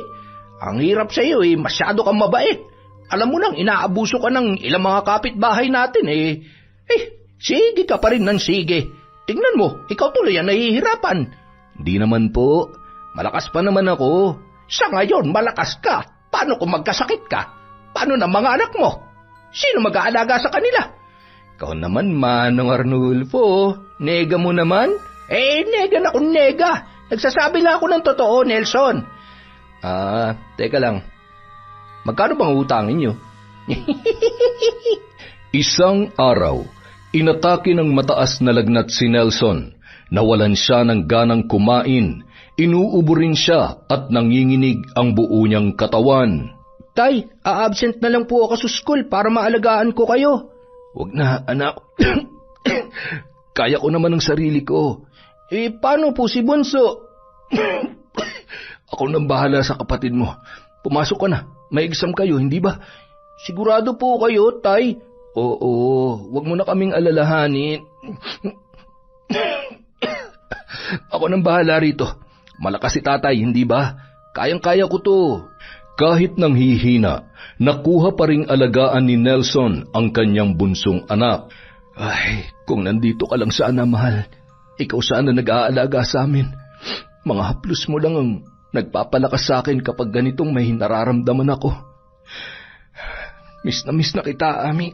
Speaker 2: Ang hirap sa iyo masyado kang mabait. Alam mo nang inaabuso ka ng ilang mga kapitbahay natin sige ka pa rin ng sige. Tingnan mo, ikaw tuloy ang nahihirapan. Di naman po, malakas pa naman ako. Sa ngayon, malakas ka. Paano kung magkasakit ka? Paano na mga anak mo? Sino mag-aalaga sa kanila? Ikaw naman, Manong Arnulfo. Nega mo naman? Nega na kung nega. Nagsasabi lang ako ng totoo, Nelson. Teka lang. Magkano bang utangin niyo?
Speaker 1: Isang araw, inatake ng mataas na lagnat si Nelson. Nawalan siya ng ganang kumain. Inuubo rin siya at nanginginig ang buo niyang katawan.
Speaker 2: Tay, a-absent na lang po ako sa school para maalagaan ko kayo.
Speaker 1: Huwag na, anak. Kaya ko naman ang sarili ko.
Speaker 2: Paano po si Bunso?
Speaker 1: Ako nang bahala sa kapatid mo. Pumasok ka na. May exam kayo, hindi ba?
Speaker 2: Sigurado po kayo, Tay.
Speaker 1: Oo, wag mo na kaming alalahanin. Ako nang bahala rito. Malakas si tatay, hindi ba? Kayang-kaya ko to. Kahit nang hihina, nakuha pa ring alagaan ni Nelson ang kanyang bunsong anak. Ay, kung nandito ka lang sana, mahal. Ikaw sana nag-aalaga sa amin. Mga haplos mo lang ang nagpapalakas sa akin kapag ganitong may nararamdaman ako. Miss na kita, Ami.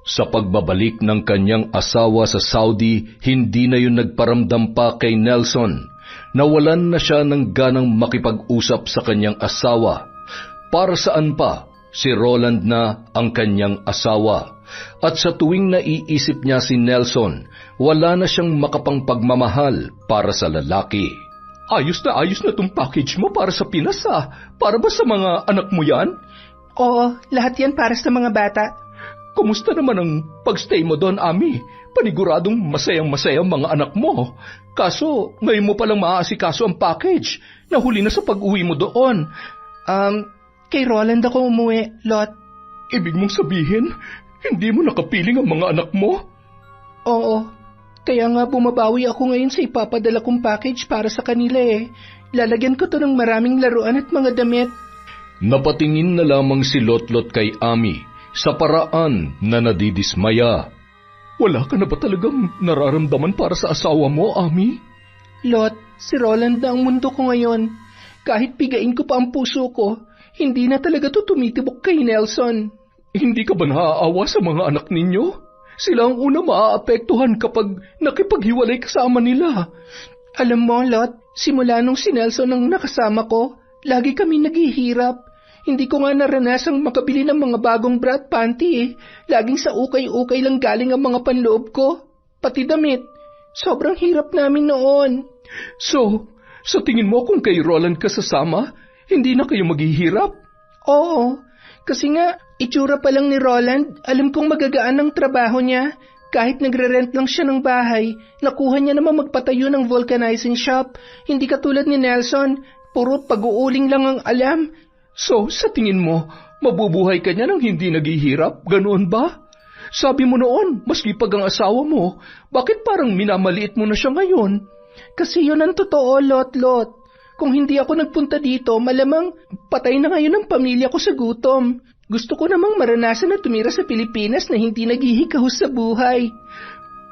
Speaker 1: Sa pagbabalik ng kanyang asawa sa Saudi, hindi na yun nagparamdam pa kay Nelson. Nawalan na siya ng ganang makipag-usap sa kanyang asawa. Para saan pa, si Roland na ang kanyang asawa. At sa tuwing naiisip niya si Nelson, wala na siyang makapangpagmamahal para sa lalaki. Ayos na tong package mo para sa Pinas Para ba sa mga anak mo yan?
Speaker 2: Oo, lahat yan para sa mga bata.
Speaker 1: Kumusta naman ang pagstay mo doon, Ami? Paniguradong masayang-masaya mga anak mo. Kaso, ngayon mo palang maaasikaso ang package. Nahuli na sa pag-uwi mo doon.
Speaker 2: Kay Roland ako umuwi, Lot.
Speaker 1: Ibig mong sabihin, hindi mo nakapiling ang mga anak mo?
Speaker 2: Oo, kaya nga bumabawi ako ngayon sa ipapadala kong package para sa kanila Lalagyan ko to ng maraming laruan at mga damit.
Speaker 1: Napatingin na lamang si Lotlot kay Ami sa paraan na nadidismaya. Wala ka na ba talagang nararamdaman para sa asawa mo, Ami?
Speaker 2: Lot, si Roland na ang mundo ko ngayon. Kahit pigain ko pa ang puso ko, hindi na talaga to tumitibok kay Nelson.
Speaker 1: Hindi ka ba naaawa sa mga anak ninyo? Sila ang una maaapektuhan kapag nakipaghiwalay kasama nila.
Speaker 2: Alam mo, Lot, simula nung si Nelson ang nakasama ko, lagi kami naghihirap. Hindi ko nga naranasang makabili ng mga bagong bra at panty Laging sa ukay-ukay lang galing ang mga panloob ko. Pati damit. Sobrang hirap namin noon.
Speaker 1: So, sa tingin mo kung kay Roland ka sasama, hindi na kayo maghihirap?
Speaker 2: Oo, kasi nga, itsura pa lang ni Roland, alam kong magagaan ang trabaho niya. Kahit nagre-rent lang siya ng bahay, nakuha niya naman magpatayo ng vulcanizing shop. Hindi katulad ni Nelson, puro pag-uuling lang ang alam.
Speaker 1: So, sa tingin mo, mabubuhay ka niya nang hindi naghihirap? Ganoon ba? Sabi mo noon, maski pag ang asawa mo, bakit parang minamaliit mo na siya ngayon?
Speaker 2: Kasi yun ang totoo, Lot. Kung hindi ako nagpunta dito, malamang patay na ngayon ang pamilya ko sa gutom. Gusto ko namang maranasan na tumira sa Pilipinas na hindi naghihikahos sa buhay.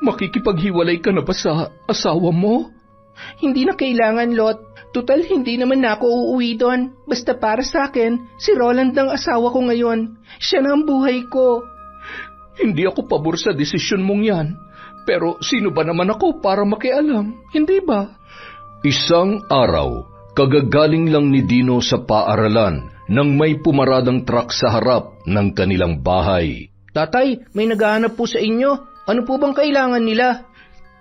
Speaker 1: Makikipaghiwalay ka na ba sa asawa mo?
Speaker 2: Hindi na kailangan, Lot. Tutal, hindi naman na ako uuwi doon. Basta para sa akin, si Roland ang asawa ko ngayon. Siya na ang buhay ko.
Speaker 1: Hindi ako pabor sa desisyon mong yan. Pero sino ba naman ako para makialam? Hindi ba? Isang araw, kagagaling lang ni Dino sa paaralan nang may pumaradang truck sa harap ng kanilang bahay.
Speaker 2: Tatay, may naghahanap po sa inyo. Ano po bang kailangan nila?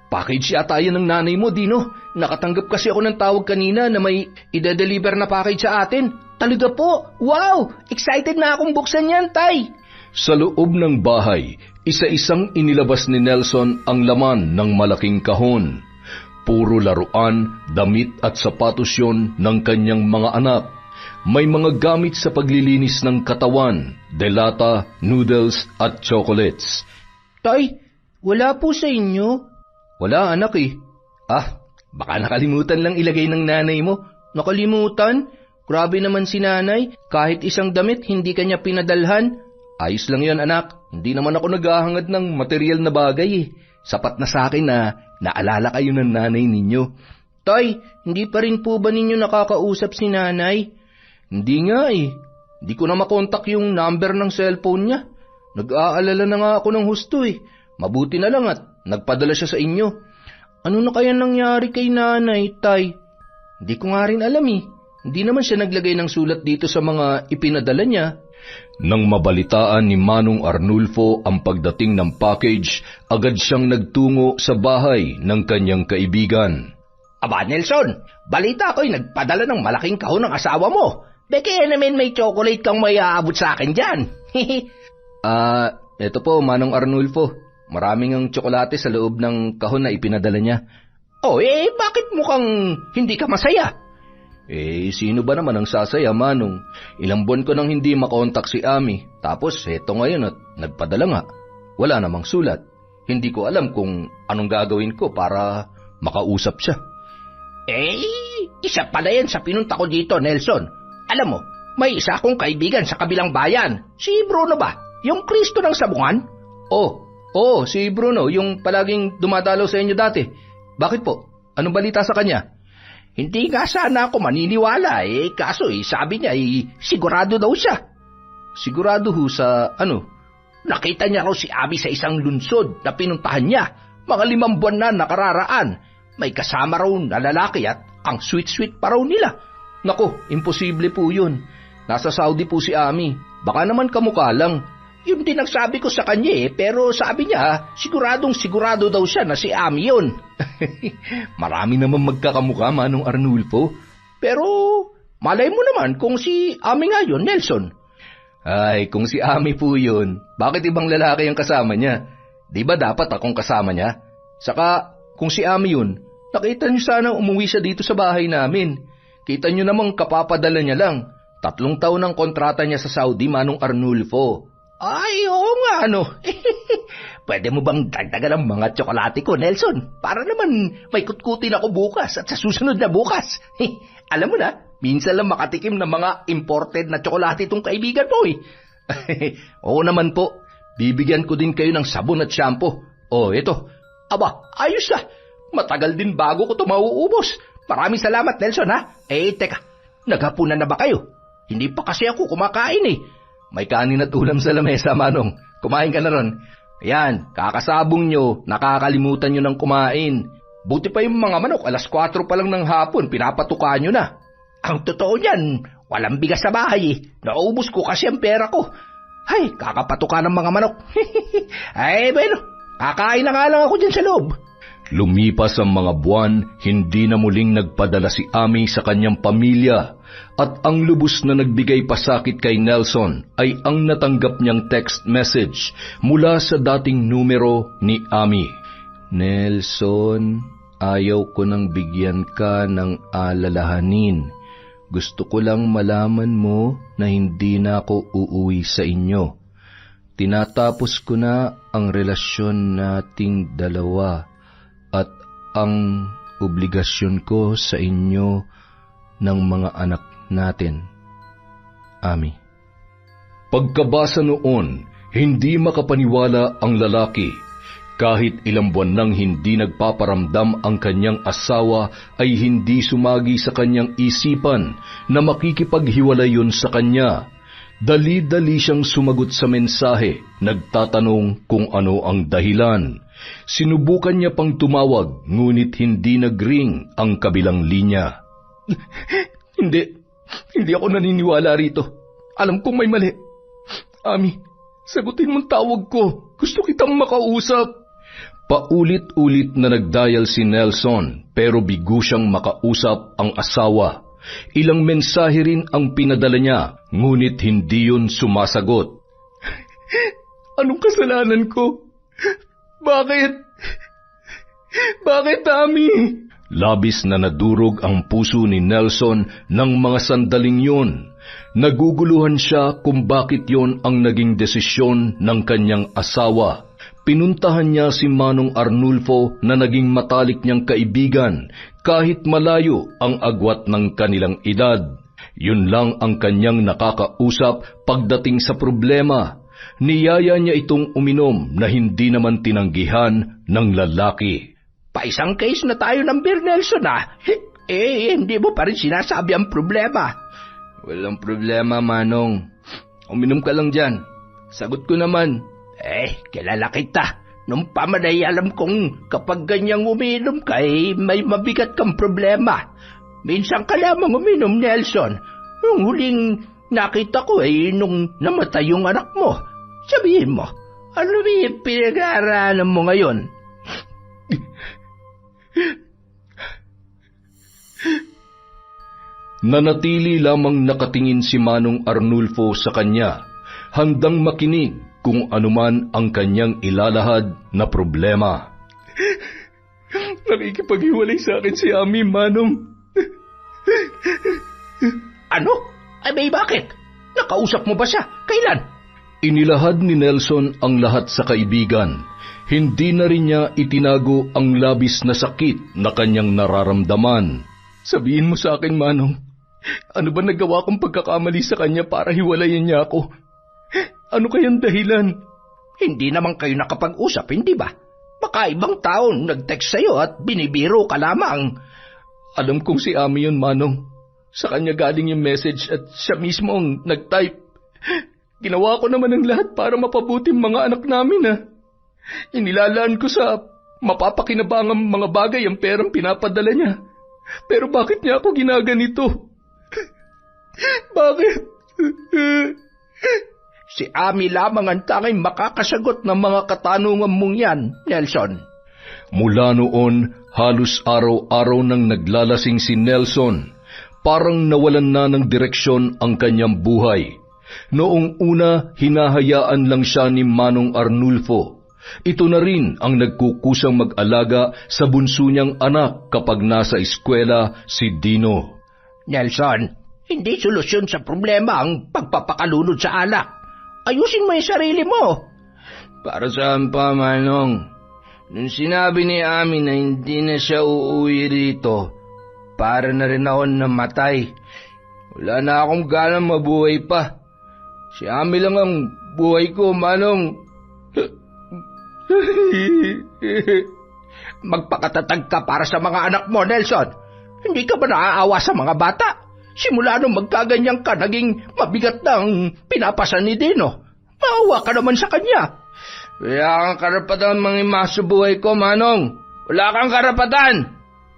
Speaker 1: Package yata yan ng nanay mo, Dino. Nakatanggap kasi ako ng tawag kanina na may ide-deliver na package sa atin.
Speaker 2: Talaga po? Wow! Excited na akong buksan yan, Tay!
Speaker 1: Sa loob ng bahay, isa-isang inilabas ni Nelson ang laman ng malaking kahon. Puro laruan, damit at sapatos yon ng kanyang mga anak. May mga gamit sa paglilinis ng katawan, delata, noodles at chocolates.
Speaker 2: Tay, wala po sa inyo? Wala anak eh. Baka nakalimutan lang ilagay ng nanay mo. Nakalimutan? Grabe naman si nanay. Kahit isang damit hindi kanya pinadalhan. Ayos lang yan anak. Hindi naman ako naghahangad ng material na bagay eh. Sapat na sa akin na naalala kayo ng nanay ninyo. Tay, hindi pa rin po ba ninyo nakakausap si nanay? Hindi nga eh. Hindi ko na makontak yung number ng cellphone niya. Nag-aalala na nga ako ng husto eh. Mabuti na lang at nagpadala siya sa inyo. Ano na kaya nangyari kay nanay, tay? Hindi ko nga rin alam eh. Hindi naman siya naglagay ng sulat dito sa mga ipinadala niya.
Speaker 1: Nang mabalitaan ni Manong Arnulfo ang pagdating ng package, agad siyang nagtungo sa bahay ng kanyang kaibigan.
Speaker 3: Aba, Nelson, balita ko'y nagpadala ng malaking kahon ng asawa mo. Beke naman may chocolate kang may aabot sa akin dyan.
Speaker 2: Eto po, Manong Arnulfo. Maraming ang tsokolate sa loob ng kahon na ipinadala niya.
Speaker 3: Bakit mukhang hindi ka masaya?
Speaker 2: Sino ba naman ang sasaya, Manong? Ilang buwan ko nang hindi makontak si Ami. Tapos, eto ngayon at nagpadala nga. Wala namang sulat. Hindi ko alam kung anong gagawin ko para makausap siya.
Speaker 3: Isa pala yan sa pinunta ko dito, Nelson. Alam mo, may isa akong kaibigan sa kabilang bayan. Si Bruno ba? Yung Kristo ng Sabungan?
Speaker 2: Si Bruno, yung palaging dumadalaw sa inyo dati. Bakit po? Anong balita sa kanya?
Speaker 3: Hindi nga sana ako maniniwala kaso sabi niya sigurado daw siya.
Speaker 2: Sigurado ho sa ano?
Speaker 3: Nakita niya raw si Abby sa isang lunsod na pinuntahan niya. Mga 5 buwan na nakararaan. May kasama raw na lalaki at ang sweet-sweet pa raw nila.
Speaker 2: Nako, imposible po yun. Nasa Saudi po si Ami. Baka naman kamukha lang.
Speaker 3: Yun din ang sabi ko sa kanya pero sabi niya, sigurado daw siya na si Ami yun.
Speaker 2: Marami naman magkakamukha, Manong Arnulfo.
Speaker 3: Pero malay mo naman kung si Ami nga yun, Nelson.
Speaker 2: Kung si Ami po yun, bakit ibang lalaki ang kasama niya? Di ba dapat akong kasama niya? Saka, kung si Ami yun, nakita niyo sana umuwi siya dito sa bahay namin. Kita niyo namang kapapadala niya lang. 3 taon ang kontrata niya sa Saudi, Manong Arnulfo.
Speaker 3: Oo nga, Pwede mo bang dagdagan ang mga tsokolate ko, Nelson? Para naman may kutkutin ako bukas at sa susunod na bukas. Alam mo na, minsan lang makatikim ng mga imported na tsokolate itong kaibigan mo
Speaker 2: Oo naman po, bibigyan ko din kayo ng sabon at shampoo. Ito.
Speaker 3: Aba, ayos na. Matagal din bago ko ito mauubos. Maraming salamat, Nelson, ha? Teka, naghapunan na ba kayo? Hindi pa kasi ako kumakain
Speaker 2: May kanin at ulam sa lamesa, Manong. Kumain ka na ron. Ayan, kakasabong nyo, nakakalimutan nyo ng kumain. Buti pa yung mga manok, 4:00 pa lang ng hapon, pinapatuka nyo na.
Speaker 3: Ang totoo niyan, walang bigas sa bahay Naubos ko kasi ang pera ko. Kakapatuka ng mga manok. Bueno, kakain na nga lang ako dyan sa loob.
Speaker 1: Lumipas ang mga buwan, hindi na muling nagpadala si Ami sa kanyang pamilya at ang lubos na nagbigay pasakit kay Nelson ay ang natanggap niyang text message mula sa dating numero ni Ami. Nelson, ayaw ko nang bigyan ka ng alalahanin. Gusto ko lang malaman mo na hindi na ako uuwi sa inyo. Tinatapos ko na ang relasyon nating dalawa at ang obligasyon ko sa inyo ng mga anak natin. Ami. Pagkabasa noon, hindi makapaniwala ang lalaki. Kahit ilang buwan nang hindi nagpaparamdam ang kanyang asawa ay hindi sumagi sa kanyang isipan na makikipaghiwalay yun sa kanya. Dali-dali siyang sumagot sa mensahe, nagtatanong kung ano ang dahilan. Sinubukan niya pang tumawag, ngunit hindi nag-ring ang kabilang linya.
Speaker 2: Hindi ako naniniwala rito. Alam kong may mali. Ami, sagutin mong tawag ko. Gusto kitang makausap.
Speaker 1: Paulit-ulit na nagdial si Nelson, pero bigo siyang makausap ang asawa. Ilang mensahe rin ang pinadala niya, ngunit hindi yun sumasagot.
Speaker 2: Anong kasalanan ko? Bakit? Bakit, Ami?
Speaker 1: Labis na nadurog ang puso ni Nelson ng mga sandaling yun. Naguguluhan siya kung bakit yon ang naging desisyon ng kanyang asawa. Pinuntahan niya si Manong Arnulfo na naging matalik niyang kaibigan kahit malayo ang agwat ng kanilang edad. Yun lang ang kanyang nakakausap pagdating sa problema. Niyaya niya itong uminom na hindi naman tinanggihan ng lalaki.
Speaker 3: Paisang case na tayo ng Beer Nelson hindi mo pa rin sinasabi ang problema.
Speaker 2: Walang problema, Manong. Uminom ka lang dyan. Sagot ko naman.
Speaker 3: Kilala kita. Nung pamanay alam kong kapag ganyang uminom ka, may mabigat kang problema. Minsan ka lamang uminom, Nelson. Yung huling nakita ko nung namatay yung anak mo. Sabihin mo, ano yung pinag-aaralan mo ngayon?
Speaker 1: Nanatili lamang nakatingin si Manong Arnulfo sa kanya, handang makinig kung anuman ang kanyang ilalahad na problema.
Speaker 2: Nakikipaghiwalay sa akin si Ami, Manong.
Speaker 3: Ano? May bakit? Nakausap mo ba siya? Kailan?
Speaker 1: Inilahad ni Nelson ang lahat sa kaibigan. Hindi na rin niya itinago ang labis na sakit na kanyang nararamdaman.
Speaker 2: Sabihin mo sa akin, Manong, ano ba nagawa kong pagkakamali sa kanya para hiwalayan niya ako? Ano kayang dahilan?
Speaker 3: Hindi naman kayo nakapag-usap, hindi ba? Baka ibang tao nag-text sa'yo at binibiro ka lamang.
Speaker 2: Alam kong si Ami yun, Manong. Sa kanya galing yung message at siya mismo ang nag-type. Ginawa ko naman ang lahat para mapabuti mga anak namin, Inilalaan ko sa mapapakinabangang mga bagay ang perang pinapadala niya. Pero bakit niya ako ginaganito? Bakit?
Speaker 3: Si Ami lamang ang tanging makakasagot ng mga katanungan mong yan, Nelson.
Speaker 1: Mula noon, halos araw-araw nang naglalasing si Nelson. Parang nawalan na ng direksyon ang kanyang buhay. Noong una, hinahayaan lang siya ni Manong Arnulfo. Ito na rin ang nagkukusang mag-alaga sa bunso niyang anak kapag nasa eskwela si Dino.
Speaker 3: Nelson, hindi solusyon sa problema ang pagpapakalunod sa alak. Ayusin mo yung sarili mo.
Speaker 2: Para saan pa, Manong? Nung sinabi ni Ami na hindi na siya uuwi rito, para na rin ako namatay. Wala na akong ganang mabuhay pa. Si Ami lang ang buhay ko, Manong.
Speaker 3: Magpakatatag ka para sa mga anak mo, Nelson. Hindi ka ba naaawa sa mga bata? Simula nung magkaganyan ka, naging mabigat na ang pinapasan ni Dino. Maawa ka naman sa kanya.
Speaker 2: Wala kang karapatan mangima sa buhay ko, Manong. Wala kang karapatan.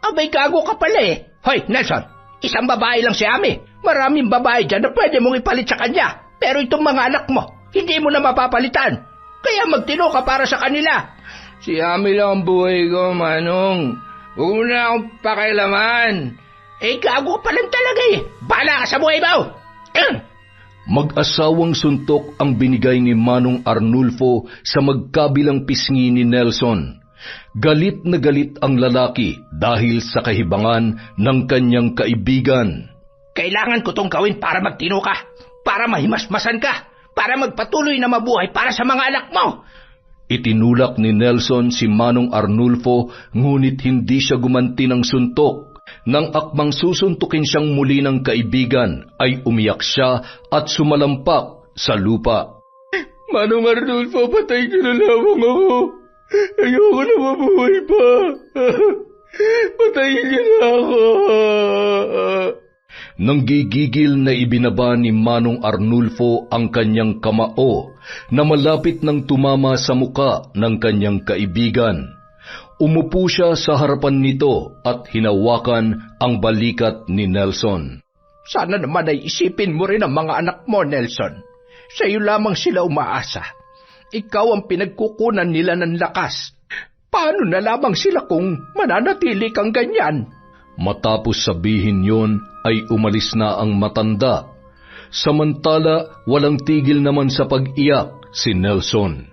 Speaker 3: Abay, gago ka pala Hoy, Nelson, isang babae lang si Ami. Maraming babae dyan na pwede mong ipalit sa kanya. Pero itong mga anak mo, hindi mo na mapapalitan. Kaya magtino ka para sa kanila.
Speaker 2: Si Ami lang ang buhay ko, Manong. Huwag mo na akong pakialaman.
Speaker 3: Gago pa lang talaga Bahala ka sa buhay mo.
Speaker 1: Mag-asawang suntok ang binigay ni Manong Arnulfo sa magkabilang pisngi ni Nelson. Galit na galit ang lalaki dahil sa kahibangan ng kanyang kaibigan.
Speaker 3: Kailangan ko tong gawin para magtino ka, para mahimasmasan ka, para magpatuloy na mabuhay para sa mga anak mo.
Speaker 1: Itinulak ni Nelson si Manong Arnulfo, ngunit hindi siya gumanti ng suntok. Nang akmang susuntukin siyang muli ng kaibigan, ay umiyak siya at sumalampak sa lupa.
Speaker 2: Manong Arnulfo, patay ka na lamang ako. Ayoko na mabuhay pa. Patayin ka na ako.
Speaker 1: Nanggigigil na ibinaba ni Manong Arnulfo ang kanyang kamao na malapit nang tumama sa muka ng kanyang kaibigan. Umupo siya sa harapan nito at hinawakan ang balikat ni Nelson.
Speaker 3: Sana naman ay isipin mo rin ang mga anak mo, Nelson. Sa iyo lamang sila umaasa. Ikaw ang pinagkukunan nila ng lakas. Paano na lamang sila kung mananatili kang ganyan?
Speaker 1: Matapos sabihin yon ay umalis na ang matanda. Samantala, walang tigil naman sa pag-iyak si Nelson.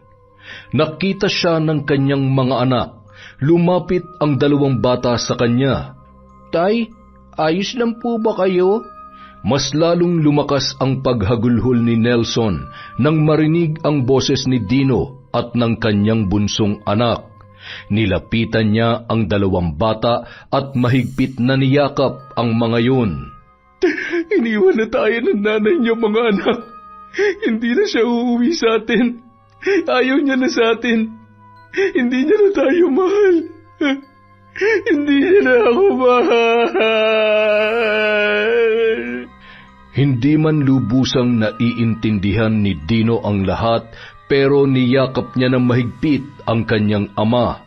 Speaker 1: Nakita siya ng kanyang mga anak. Lumapit ang dalawang bata sa kanya.
Speaker 2: Tay, ayos lang po ba kayo?
Speaker 1: Mas lalong lumakas ang paghagulhol ni Nelson nang marinig ang boses ni Dino at ng kanyang bunsong anak. Nilapitan niya ang dalawang bata at mahigpit na niyakap ang mga yun.
Speaker 2: Iniwan na tayo ng nanay niyo, mga anak. Hindi na siya uuwi sa atin. Ayaw niya na sa atin. Hindi niya na tayo mahal. Hindi niya na ako mahal.
Speaker 1: Hindi man lubusang naiintindihan ni Dino ang lahat, pero niyakap niya ng mahigpit ang kanyang ama.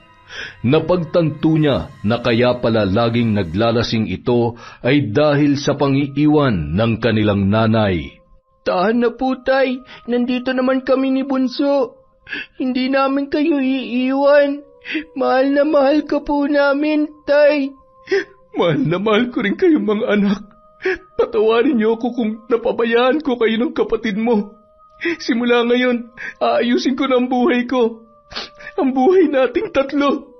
Speaker 1: Napagtanto niya na kaya pala laging naglalasing ito ay dahil sa pangiiwan ng kanilang nanay.
Speaker 2: Tahan na po, Tay. Nandito naman kami ni Bunso. Hindi namin kayo iiwan. Mahal na mahal ka po namin, Tay. Mahal na mahal ko rin kayo, mga anak. Patawarin niyo ako kung napabayaan ko kayo ng kapatid mo. Simula ngayon, aayusin ko ng buhay ko. Ang buhay nating tatlo.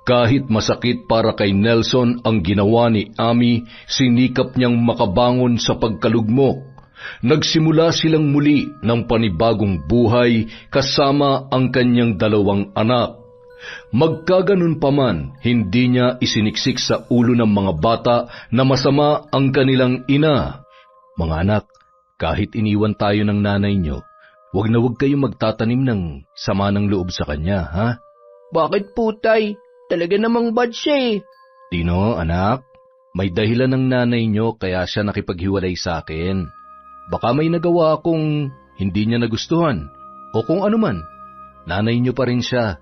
Speaker 1: Kahit masakit para kay Nelson ang ginawa ni Ami, sinikap niyang makabangon sa pagkalugmok. Nagsimula silang muli ng panibagong buhay kasama ang kanyang dalawang anak. Magkaganon pa man, hindi niya isiniksik sa ulo ng mga bata na masama ang kanilang ina. Mga anak, kahit iniwan tayo ng nanay niyo, wag na wag kayong magtatanim ng sama ng loob sa kanya, ha?
Speaker 2: Bakit po, Tay? Talaga namang bad siya eh.
Speaker 1: Dino, anak, may dahilan ng nanay niyo kaya siya nakipaghiwalay sa akin. Baka may nagawa akong hindi niya nagustuhan o kung ano man. Nanay niyo pa rin siya.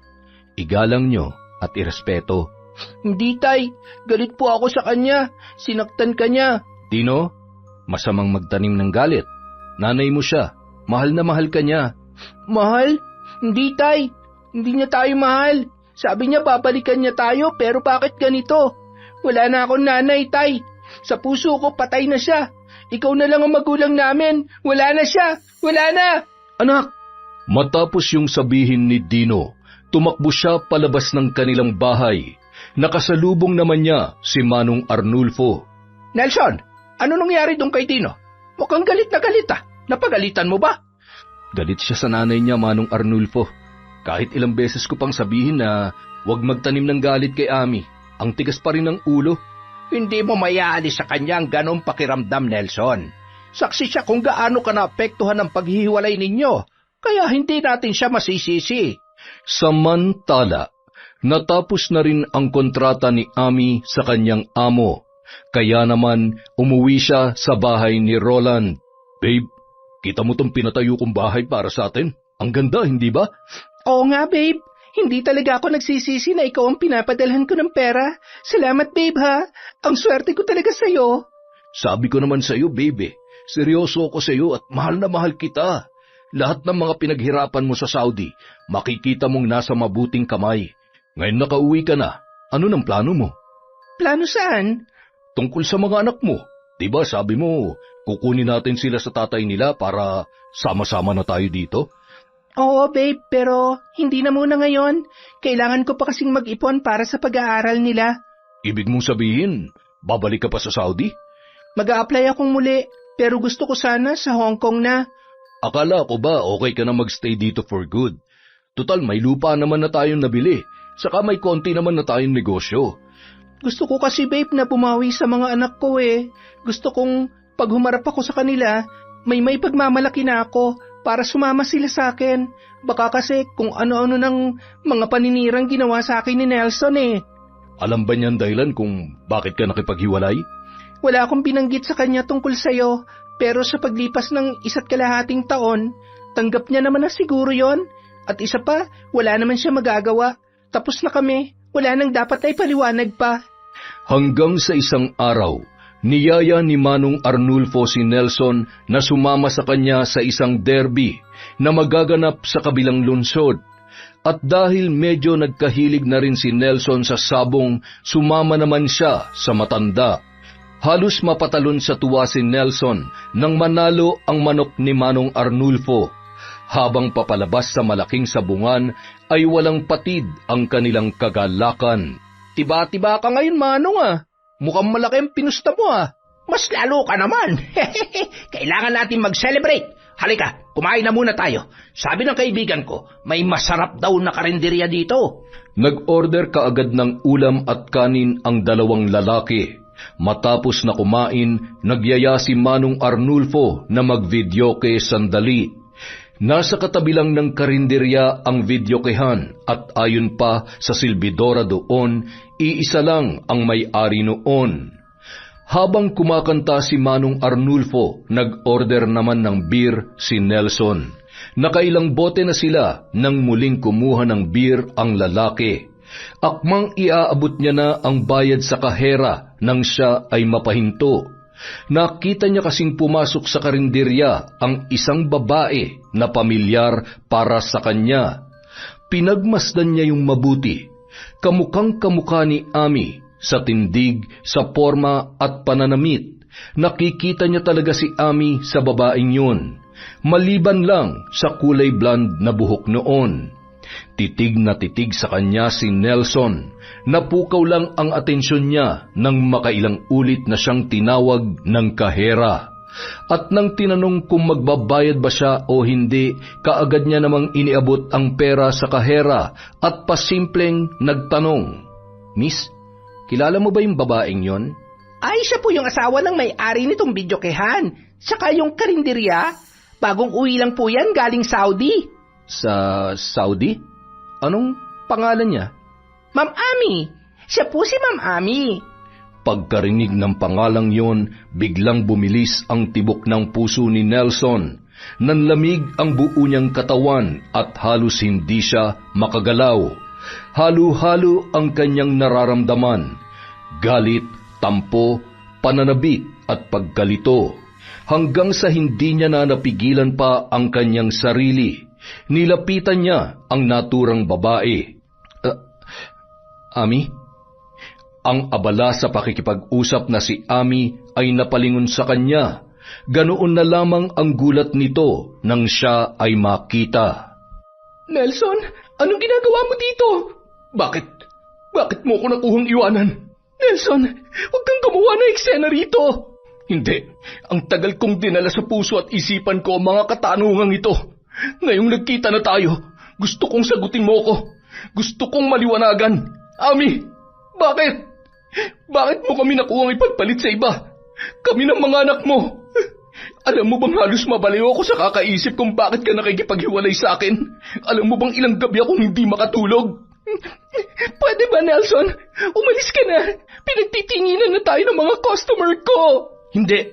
Speaker 1: Igalang niyo at irespeto.
Speaker 2: Hindi, Tay. Galit po ako sa kanya. Sinaktan ka niya.
Speaker 1: Dino, masamang magtanim ng galit. Nanay mo siya. Mahal na mahal ka niya.
Speaker 2: Mahal? Hindi, Tay. Hindi niya tayo mahal. Sabi niya babalikan niya tayo, pero bakit ganito? Wala na akong nanay, Tay. Sa puso ko patay na siya. Ikaw na lang ang magulang namin. Wala na siya. Wala na.
Speaker 1: Anak! Matapos yung sabihin ni Dino, tumakbo siya palabas ng kanilang bahay. Nakasalubong naman niya si Manong Arnulfo.
Speaker 3: Nelson, ano nangyari doon kay Dino? Mukhang galit na galit ah. Napagalitan mo ba?
Speaker 1: Galit siya sa nanay niya, Manong Arnulfo. Kahit ilang beses ko pang sabihin na huwag magtanim ng galit kay Ami, ang tigas pa rin ng ulo.
Speaker 3: Hindi mo mayaalis sa kanya ang ganong pakiramdam, Nelson. Saksi siya kung gaano ka naapektuhan ng paghihiwalay ninyo, kaya hindi natin siya masisisi.
Speaker 1: Samantala, natapos na rin ang kontrata ni Ami sa kanyang amo. Kaya naman umuwi siya sa bahay ni Roland. Babe, kita mo tong pinatayo kong bahay para sa atin? Ang ganda, hindi ba?
Speaker 2: Oo nga, babe. Hindi talaga ako nagsisisi na ikaw ang pinapadalhan ko ng pera. Salamat, babe, ha? Ang swerte ko talaga sa'yo.
Speaker 1: Sabi ko naman sa'yo, babe. Seryoso ako sa'yo at mahal na mahal kita. Lahat ng mga pinaghirapan mo sa Saudi, makikita mong nasa mabuting kamay. Ngayon nakauwi ka na. Ano ng plano mo?
Speaker 2: Plano saan?
Speaker 1: Tungkol sa mga anak mo. Diba sabi mo, kukunin natin sila sa tatay nila para sama-sama na tayo dito?
Speaker 2: Oo, babe, pero hindi na muna ngayon. Kailangan ko pa kasing mag-ipon para sa pag-aaral nila.
Speaker 1: Ibig mong sabihin, babalik ka pa sa Saudi?
Speaker 2: Mag-a-apply akong muli, pero gusto ko sana sa Hong Kong na.
Speaker 1: Akala ko ba okay ka na magstay dito for good? Total, may lupa naman na tayong nabili. Saka may konti naman na tayong negosyo.
Speaker 2: Gusto ko kasi, babe, na bumawi sa mga anak ko eh. Gusto kong pag humarap ako sa kanila, may pagmamalaki na ako para sumama sila sa akin. Baka kasi kung ano-ano ng mga paninirang ginawa sa akin ni Nelson eh.
Speaker 1: Alam ba niyan dahilan kung bakit ka nakipaghiwalay?
Speaker 2: Wala akong binanggit sa kanya tungkol sa'yo, pero sa paglipas ng 1.5 taon, tanggap niya naman na siguro yon. At isa pa, wala naman siya magagawa. Tapos na kami, wala nang dapat ay paliwanag pa.
Speaker 1: Hanggang sa isang araw, niyaya ni Manong Arnulfo si Nelson na sumama sa kanya sa isang derby na magaganap sa kabilang lungsod. At dahil medyo nagkahilig na rin si Nelson sa sabong, sumama naman siya sa matanda. Halos mapatalon sa tuwa si Nelson nang manalo ang manok ni Manong Arnulfo. Habang papalabas sa malaking sabungan ay walang patid ang kanilang kagalakan.
Speaker 3: Tiba-tiba ka ngayon, Manong ah. Mukhang malaki ang pinusta mo ah. Mas lalo ka naman. Kailangan natin mag-celebrate. halika, kumain na muna tayo. Sabi ng kaibigan ko, may masarap daw na karinderya dito.
Speaker 1: Nag-order kaagad ng ulam at kanin ang dalawang lalaki. Matapos na kumain, nagyaya si Manong Arnulfo na mag-videoke sandali. Nasa katabi lang ng karinderya ang videokehan at ayon pa sa silbidora doon, iisa lang ang may-ari noon. Habang kumakanta si Manong Arnulfo, nag-order naman ng beer si Nelson. Nakailang bote na sila nang muling kumuha ng beer ang lalaki. Akmang iaabot niya na ang bayad sa kahera nang siya ay mapahinto. Nakita niya kasing pumasok sa karinderya ang isang babae na pamilyar para sa kanya. Pinagmasdan niya yung mabuti. Kamukhang kamukha ni Ami. Sa tindig, sa porma at pananamit, nakikita niya talaga si Ami sa babaeng yun, maliban lang sa kulay blonde na buhok noon. Titig na titig sa kanya si Nelson, napukaw lang ang atensyon niya nang makailang ulit na siyang tinawag ng kahera. At nang tinanong kung magbabayad ba siya o hindi, kaagad niya namang iniabot ang pera sa kahera at pasimpleng nagtanong, "Miss, kilala mo ba yung babaeng yon?"
Speaker 3: Ay, siya po yung asawa ng may-ari nitong videokehan. Saka yung karinderya, bagong uwi lang po yan galing Saudi.
Speaker 1: Sa Saudi? Anong pangalan niya?
Speaker 3: Ma'am Ami. Siya po si Ma'am Ami.
Speaker 1: Pagkarinig ng pangalang yon, biglang bumilis ang tibok ng puso ni Nelson. Nanlamig ang buo niyang katawan at halos hindi siya makagalaw. Halo-halo ang kanyang nararamdaman, galit, tampo, pananabik at pagkalito. Hanggang sa hindi niya na napigilan pa ang kanyang sarili, nilapitan niya ang naturang babae. Ami? Ang abala sa pakikipag-usap na si Ami ay napalingon sa kanya. Ganoon na lamang ang gulat nito nang siya ay makita.
Speaker 2: Nelson, anong ginagawa mo dito? Bakit mo ako nakuhang iwanan? Nelson, huwag kang gumawa ng eksena rito. Hindi, ang tagal kong dinala sa puso at isipan ko ang mga katanungang ito. Ngayong nagkita na tayo, gusto kong sagutin mo ko. Gusto kong maliwanagan. Ami, bakit? Bakit mo kami nakuhang ipagpalit sa iba? Kami ng mga anak mo. Alam mo bang halos mabaliw ako sa kakaisip kung bakit ka nakikipaghiwalay sa akin? Alam mo bang ilang gabi akong hindi makatulog? Pwede ba, Nelson? Umalis ka na. Pinagtitinginan na tayo ng mga customer ko. Hindi.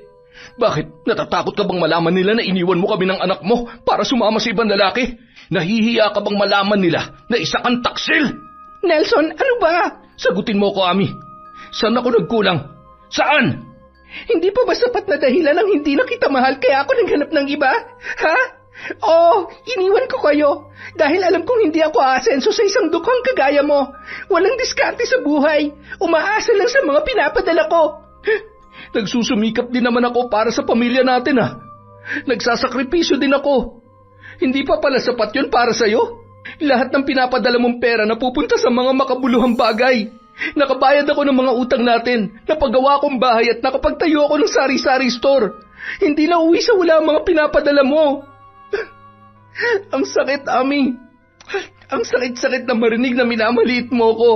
Speaker 2: Bakit? Natatakot ka bang malaman nila na iniwan mo kami ng anak mo para sumama sa ibang lalaki? Nahihiya ka bang malaman nila na isa kang taksil? Nelson, ano ba? Sagutin mo ko, Ami. Saan ako nagkulang? Saan? Hindi pa ba sapat na dahilan ang hindi na kita mahal kaya ako naghanap ng iba? Ha? Oo, iniwan ko kayo. Dahil alam kong hindi ako aasenso sa isang dukhang kagaya mo. Walang diskarte sa buhay. Umaasa lang sa mga pinapadala ko. Nagsusumikap din naman ako para sa pamilya natin, ha? Nagsasakripisyo din ako. Hindi pa pala sapat yun para sa'yo? Lahat ng pinapadala mong pera napupunta sa mga makabuluhang bagay. Nakabayad ako ng mga utang natin, napagawa kong bahay at nakapagtayo ako ng sari-sari store. Hindi na uwi sa wala ang mga pinapadala mo. Ang sakit, Ami. Ang sakit-sakit na marinig na minamaliit mo ko.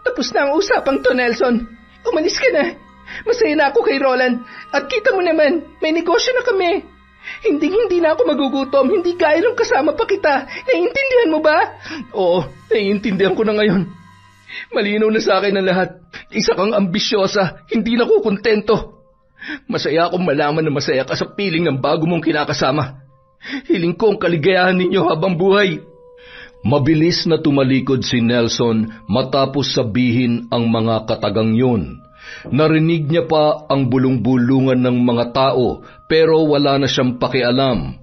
Speaker 2: Tapos na ang usapang to, Nelson. Umalis ka na. Masaya na ako kay Roland. At kita mo naman, may negosyo na kami. Hindi na ako magugutom. Hindi gaya nung kasama pa kita. Naiintindihan mo ba? Oo, naiintindihan ko na ngayon. Malinaw na sa akin ang lahat. Isa kang ambisyosa, hindi na ko kontento. Masaya akong malaman na masaya ka sa piling ng bago mong kinakasama. Hiling ko ang kaligayahan ninyo habang buhay. Mabilis na tumalikod si Nelson matapos sabihin ang mga katagang yun. Narinig niya pa ang bulong-bulungan ng mga tao pero wala na siyang pakialam.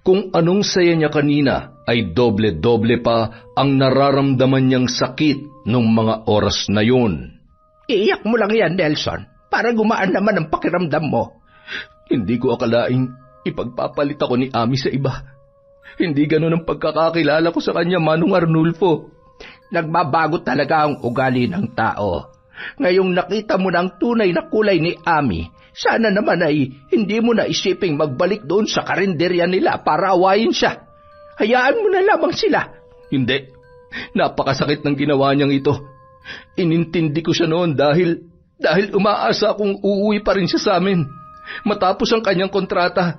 Speaker 2: Kung anong saya niya kanina ay doble-doble pa ang nararamdaman niyang sakit nung mga oras na yun.
Speaker 3: Iiyak mo lang yan, Nelson, para gumaan naman ang pakiramdam mo.
Speaker 2: Hindi ko akalaing ipagpapalit ako ni Ami sa iba. Hindi ganun ang pagkakakilala ko sa kanya, Manong Arnulfo.
Speaker 3: Nagbabago talaga ang ugali ng tao. Ngayong nakita mo na ang tunay na kulay ni Ami, Sana naman ay hindi mo na isiping magbalik doon sa karinderya nila para awayin siya. Hayaan mo na lamang sila.
Speaker 2: Hindi. Napakasakit ng ginawa niyang ito. Inintindi ko siya noon dahil umaasa akong uuwi pa rin siya sa amin matapos ang kanyang kontrata.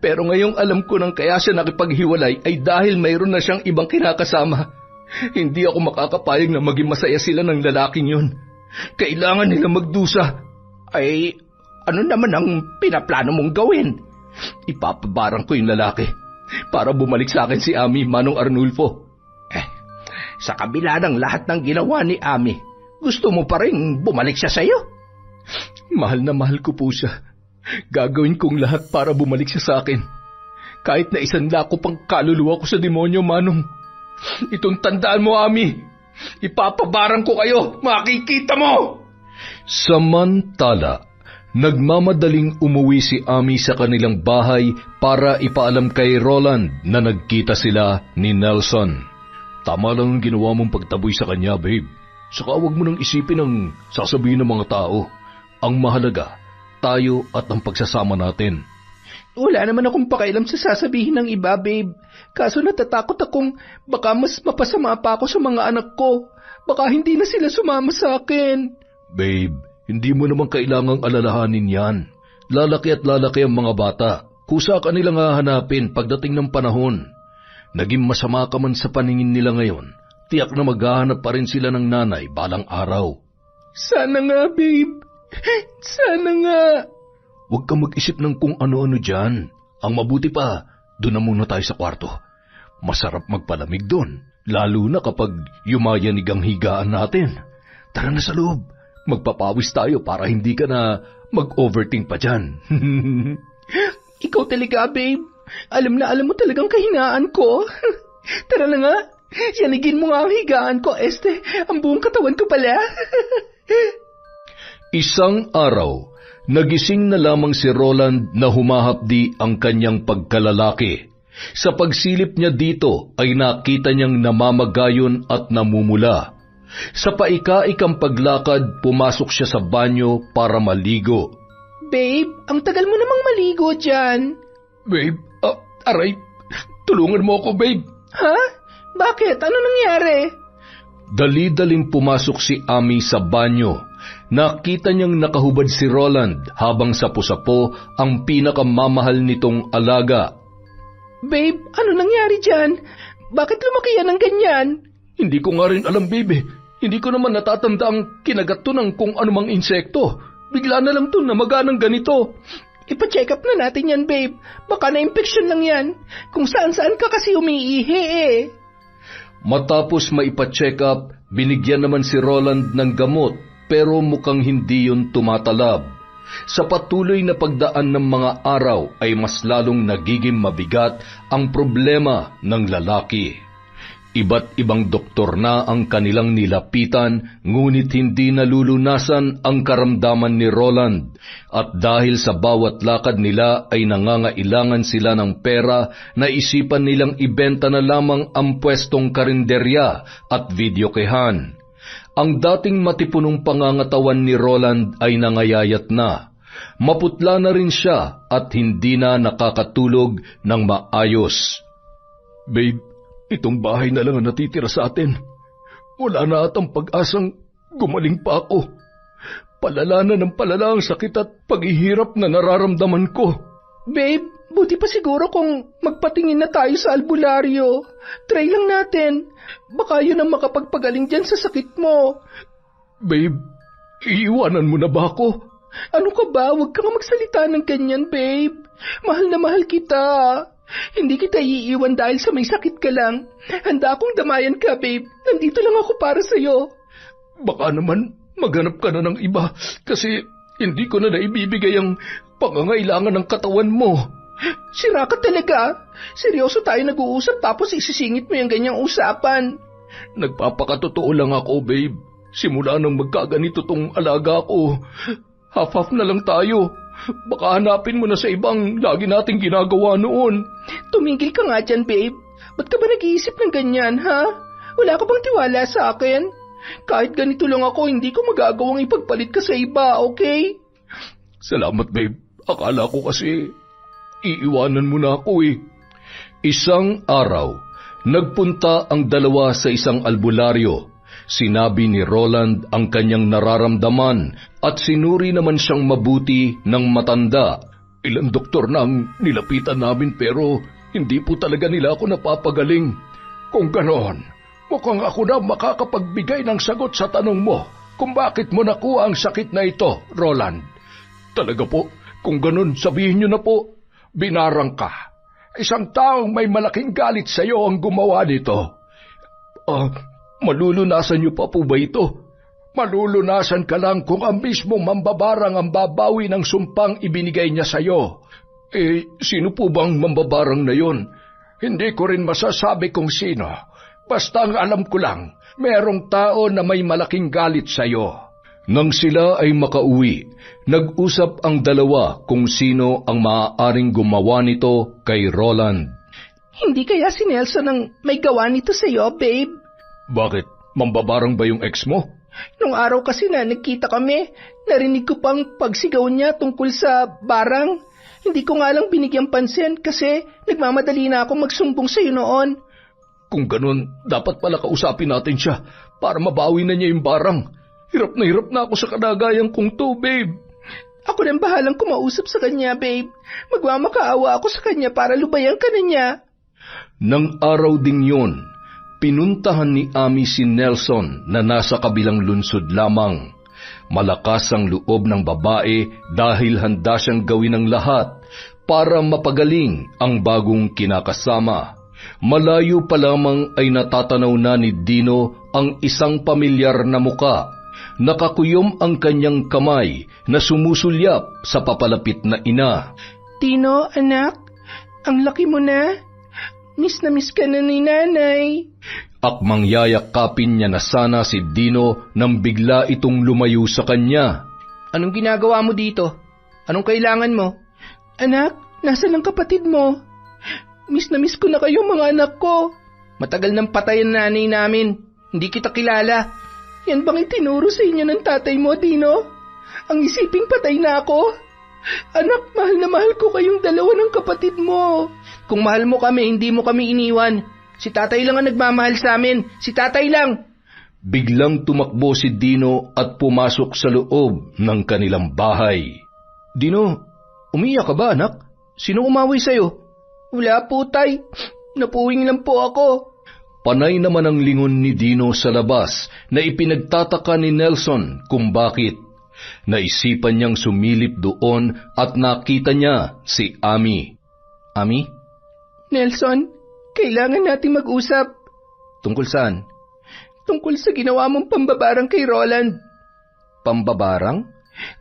Speaker 2: Pero ngayong alam ko nang kaya siya nakipaghiwalay ay dahil mayroon na siyang ibang kinakasama. Hindi ako makakapayag na maging masaya sila ng lalaking yun. Kailangan nila magdusa.
Speaker 3: Ay, ano naman ang pinaplano mong gawin?
Speaker 2: Ipapabarang ko yung lalaki para bumalik sa akin si Ami, Manong Arnulfo.
Speaker 3: Sa kabila ng lahat ng ginawa ni Ami, gusto mo pa rin bumalik siya sa'yo?
Speaker 2: Mahal na mahal ko po siya. Gagawin kong lahat para bumalik siya sa akin. Kahit na isanla ko pang kaluluwa ko sa demonyo, Manong. Itong tandaan mo, Ami. Ipapabarang ko kayo. Makikita mo!
Speaker 1: Samantala, nagmamadaling umuwi si Ami sa kanilang bahay para ipaalam kay Roland na nagkita sila ni Nelson.
Speaker 2: Tama lang ang ginawa mong pagtaboy sa kanya, babe. Saka huwag mo nang isipin ang sasabihin ng mga tao. Ang mahalaga, tayo at ang pagsasama natin.
Speaker 3: Wala naman akong pakialam sa sasabihin ng iba, babe. Kaso natatakot akong baka mas mapasama pa ako sa mga anak ko. Baka hindi na sila sumama sa akin.
Speaker 2: Babe, hindi mo naman kailangang alalahanin yan. Lalaki at lalaki ang mga bata. Kusa ka nilang hahanapin pagdating ng panahon. Naging masama ka man sa paningin nila ngayon, tiyak na maghahanap pa rin sila ng nanay balang araw.
Speaker 3: Sana nga, babe. Sana nga.
Speaker 2: Huwag kang mag-isip ng kung ano-ano dyan. Ang mabuti pa, doon na muna tayo sa kwarto. Masarap magpalamig doon, lalo na kapag yumayanig ang higaan natin. Tara na sa loob. Magpapawis tayo para hindi ka na mag-overthink pa dyan.
Speaker 3: Ikaw talaga, babe. Alam mo talagang kahinaan ko. Tara na nga. Yanigin mo nga ang higaan ko, ang buong katawan ko pala.
Speaker 1: Isang araw, nagising na lamang si Roland na humahapdi ang kanyang pagkalalaki. Sa pagsilip niya dito ay nakita niyang namamagayon at namumula. Sa paika-ikang paglakad, pumasok siya sa banyo para maligo.
Speaker 3: Babe, ang tagal mo namang maligo dyan.
Speaker 2: Babe, aray, tulungan mo ako, babe.
Speaker 3: Ha? Bakit? Ano nangyari?
Speaker 1: Dali-daling pumasok si Ami sa banyo. Nakita niyang nakahubad si Roland habang sapo-sapo ang pinakamamahal nitong alaga.
Speaker 3: Babe, ano nangyari dyan? Bakit lumaki yan ng ganyan?
Speaker 2: Hindi ko nga rin alam, babe. Hindi ko naman natatanda ang kinagat to ng kung anumang insekto. Bigla na lang to na maganang ganito.
Speaker 3: Ipa-check up na natin yan, babe. Baka na-infection lang yan. Kung saan-saan ka kasi umiihi eh.
Speaker 1: Matapos maipa-check up, binigyan naman si Roland ng gamot pero mukhang hindi yun tumatalab. Sa patuloy na pagdaan ng mga araw ay mas lalong nagiging mabigat ang problema ng lalaki. Iba't ibang doktor na ang kanilang nilapitan, ngunit hindi nalulunasan ang karamdaman ni Roland. At dahil sa bawat lakad nila ay nangangailangan sila ng pera, naisipan nilang ibenta na lamang ang pwestong karinderya at videokehan. Ang dating matipunong pangangatawan ni Roland ay nangayayat na. Maputla na rin siya at hindi na nakakatulog ng maayos.
Speaker 2: Babe, itong bahay na lang ang natitira sa atin. Wala na atang pag-asang gumaling pa ako. Palala na ng palala ang sakit at paghihirap na nararamdaman ko.
Speaker 3: Babe, buti pa siguro kung magpatingin na tayo sa albularyo. Try lang natin. Baka yun ang makapagpagaling dyan sa sakit mo.
Speaker 2: Babe, iiwanan mo na ba ako?
Speaker 3: Ano ka ba? Huwag ka nga magsalita ng ganyan, babe. Mahal na mahal kita. Hindi kita iiwan dahil sa may sakit ka lang. Handa akong damayan ka, babe. Nandito lang ako para sa'yo.
Speaker 2: Baka naman maghanap ka na ng iba kasi hindi ko na naibibigay ang pangangailangan ng katawan mo.
Speaker 3: Sira ka talaga. Seryoso tayo nag-uusap tapos isisingit mo yung ganyang usapan.
Speaker 2: Nagpapakatotoo lang ako, babe. Simula nang magkaganito tong alaga ko, half-half na lang tayo. Baka hanapin mo na sa ibang lagi nating ginagawa noon.
Speaker 3: Tumigil ka nga dyan, babe. Ba't ka ba nag-iisip ng ganyan, ha? Wala ka bang tiwala sa akin? Kahit ganito lang ako, hindi ko magagawang ipagpalit ka sa iba, okay?
Speaker 1: Salamat, babe. Akala ko kasi iiwanan mo na ako eh. Isang araw, nagpunta ang dalawa sa isang albularyo. Sinabi ni Roland ang kanyang nararamdaman at sinuri naman siyang mabuti ng matanda. Ilang doktor na ang nilapitan namin pero hindi po talaga nila ako napapagaling. Kung ganon, mukhang ako na makakapagbigay ng sagot sa tanong mo kung bakit mo nakuha ang sakit na ito, Roland. Talaga po, kung ganon sabihin niyo na po, binarang ka. Isang taong may malaking galit sa iyo ang gumawa nito. Malulunasan niyo pa po ba ito? Malulunasan ka lang kung ang mismong mambabarang ang babawi ng sumpang ibinigay niya sa iyo. Sino po bang mambabarang na yon? Hindi ko rin masasabi kung sino. Basta ang alam ko lang, merong tao na may malaking galit sa iyo. Nang sila ay makauwi, nag-usap ang dalawa kung sino ang maaaring gumawa nito kay Roland.
Speaker 2: Hindi kaya si Nelson ang may gawa nito sa iyo, babe?
Speaker 1: Bakit? Mambabarang ba yung ex mo?
Speaker 2: Nung araw kasi na nagkita kami, narinig ko pang pagsigaw niya tungkol sa barang. Hindi ko nga lang binigyan pansin kasi nagmamadali na ako magsumbong sa iyo noon.
Speaker 1: Kung ganun, dapat pala kausapin natin siya para mabawi na niya yung barang. Hirap na ako sa kalagayan kong to, babe.
Speaker 2: Ako nang bahalang kumausap sa kanya, babe. Magmamakaawa ako sa kanya para lubayan ka na niya.
Speaker 1: Nang araw ding yun, pinuntahan ni Amy si Nelson na nasa kabilang lunsod lamang. Malakas ang loob ng babae dahil handa siyang gawin ang lahat para mapagaling ang bagong kinakasama. Malayo pa lamang ay natatanaw na ni Dino ang isang pamilyar na muka. Nakakuyom ang kanyang kamay na sumusulyap sa papalapit na ina.
Speaker 2: Dino, anak, ang laki mo na. Miss na miss ka na ni nanay.
Speaker 1: Akmang yayakapin niya na sana si Dino nang bigla itong lumayo sa kanya.
Speaker 2: Anong ginagawa mo dito? Anong kailangan mo? Anak, nasaan ang kapatid mo? Miss na miss ko na kayo mga anak ko. Matagal nang patay ang nanay namin. Hindi kita kilala. Yan bang itinuro sa inyo ng tatay mo, Dino? Ang isiping patay na ako? Anak, mahal na mahal ko kayong dalawa ng kapatid mo. Kung mahal mo kami, hindi mo kami iniwan. Si tatay lang ang nagmamahal sa amin. Si tatay lang.
Speaker 1: Biglang tumakbo si Dino at pumasok sa loob ng kanilang bahay.
Speaker 2: Dino, umiyak ka ba, anak? Sino umaway sa'yo? Wala po, tay. Napuwing lang po ako.
Speaker 1: Panay naman ang lingon ni Dino sa labas na ipinagtataka ni Nelson kung bakit. Naisipan niyang sumilip doon at nakita niya si Amy.
Speaker 2: Amy? Nelson, kailangan nating mag-usap.
Speaker 1: Tungkol saan?
Speaker 2: Tungkol sa ginawa mong pambabarang kay Roland.
Speaker 1: Pambabarang?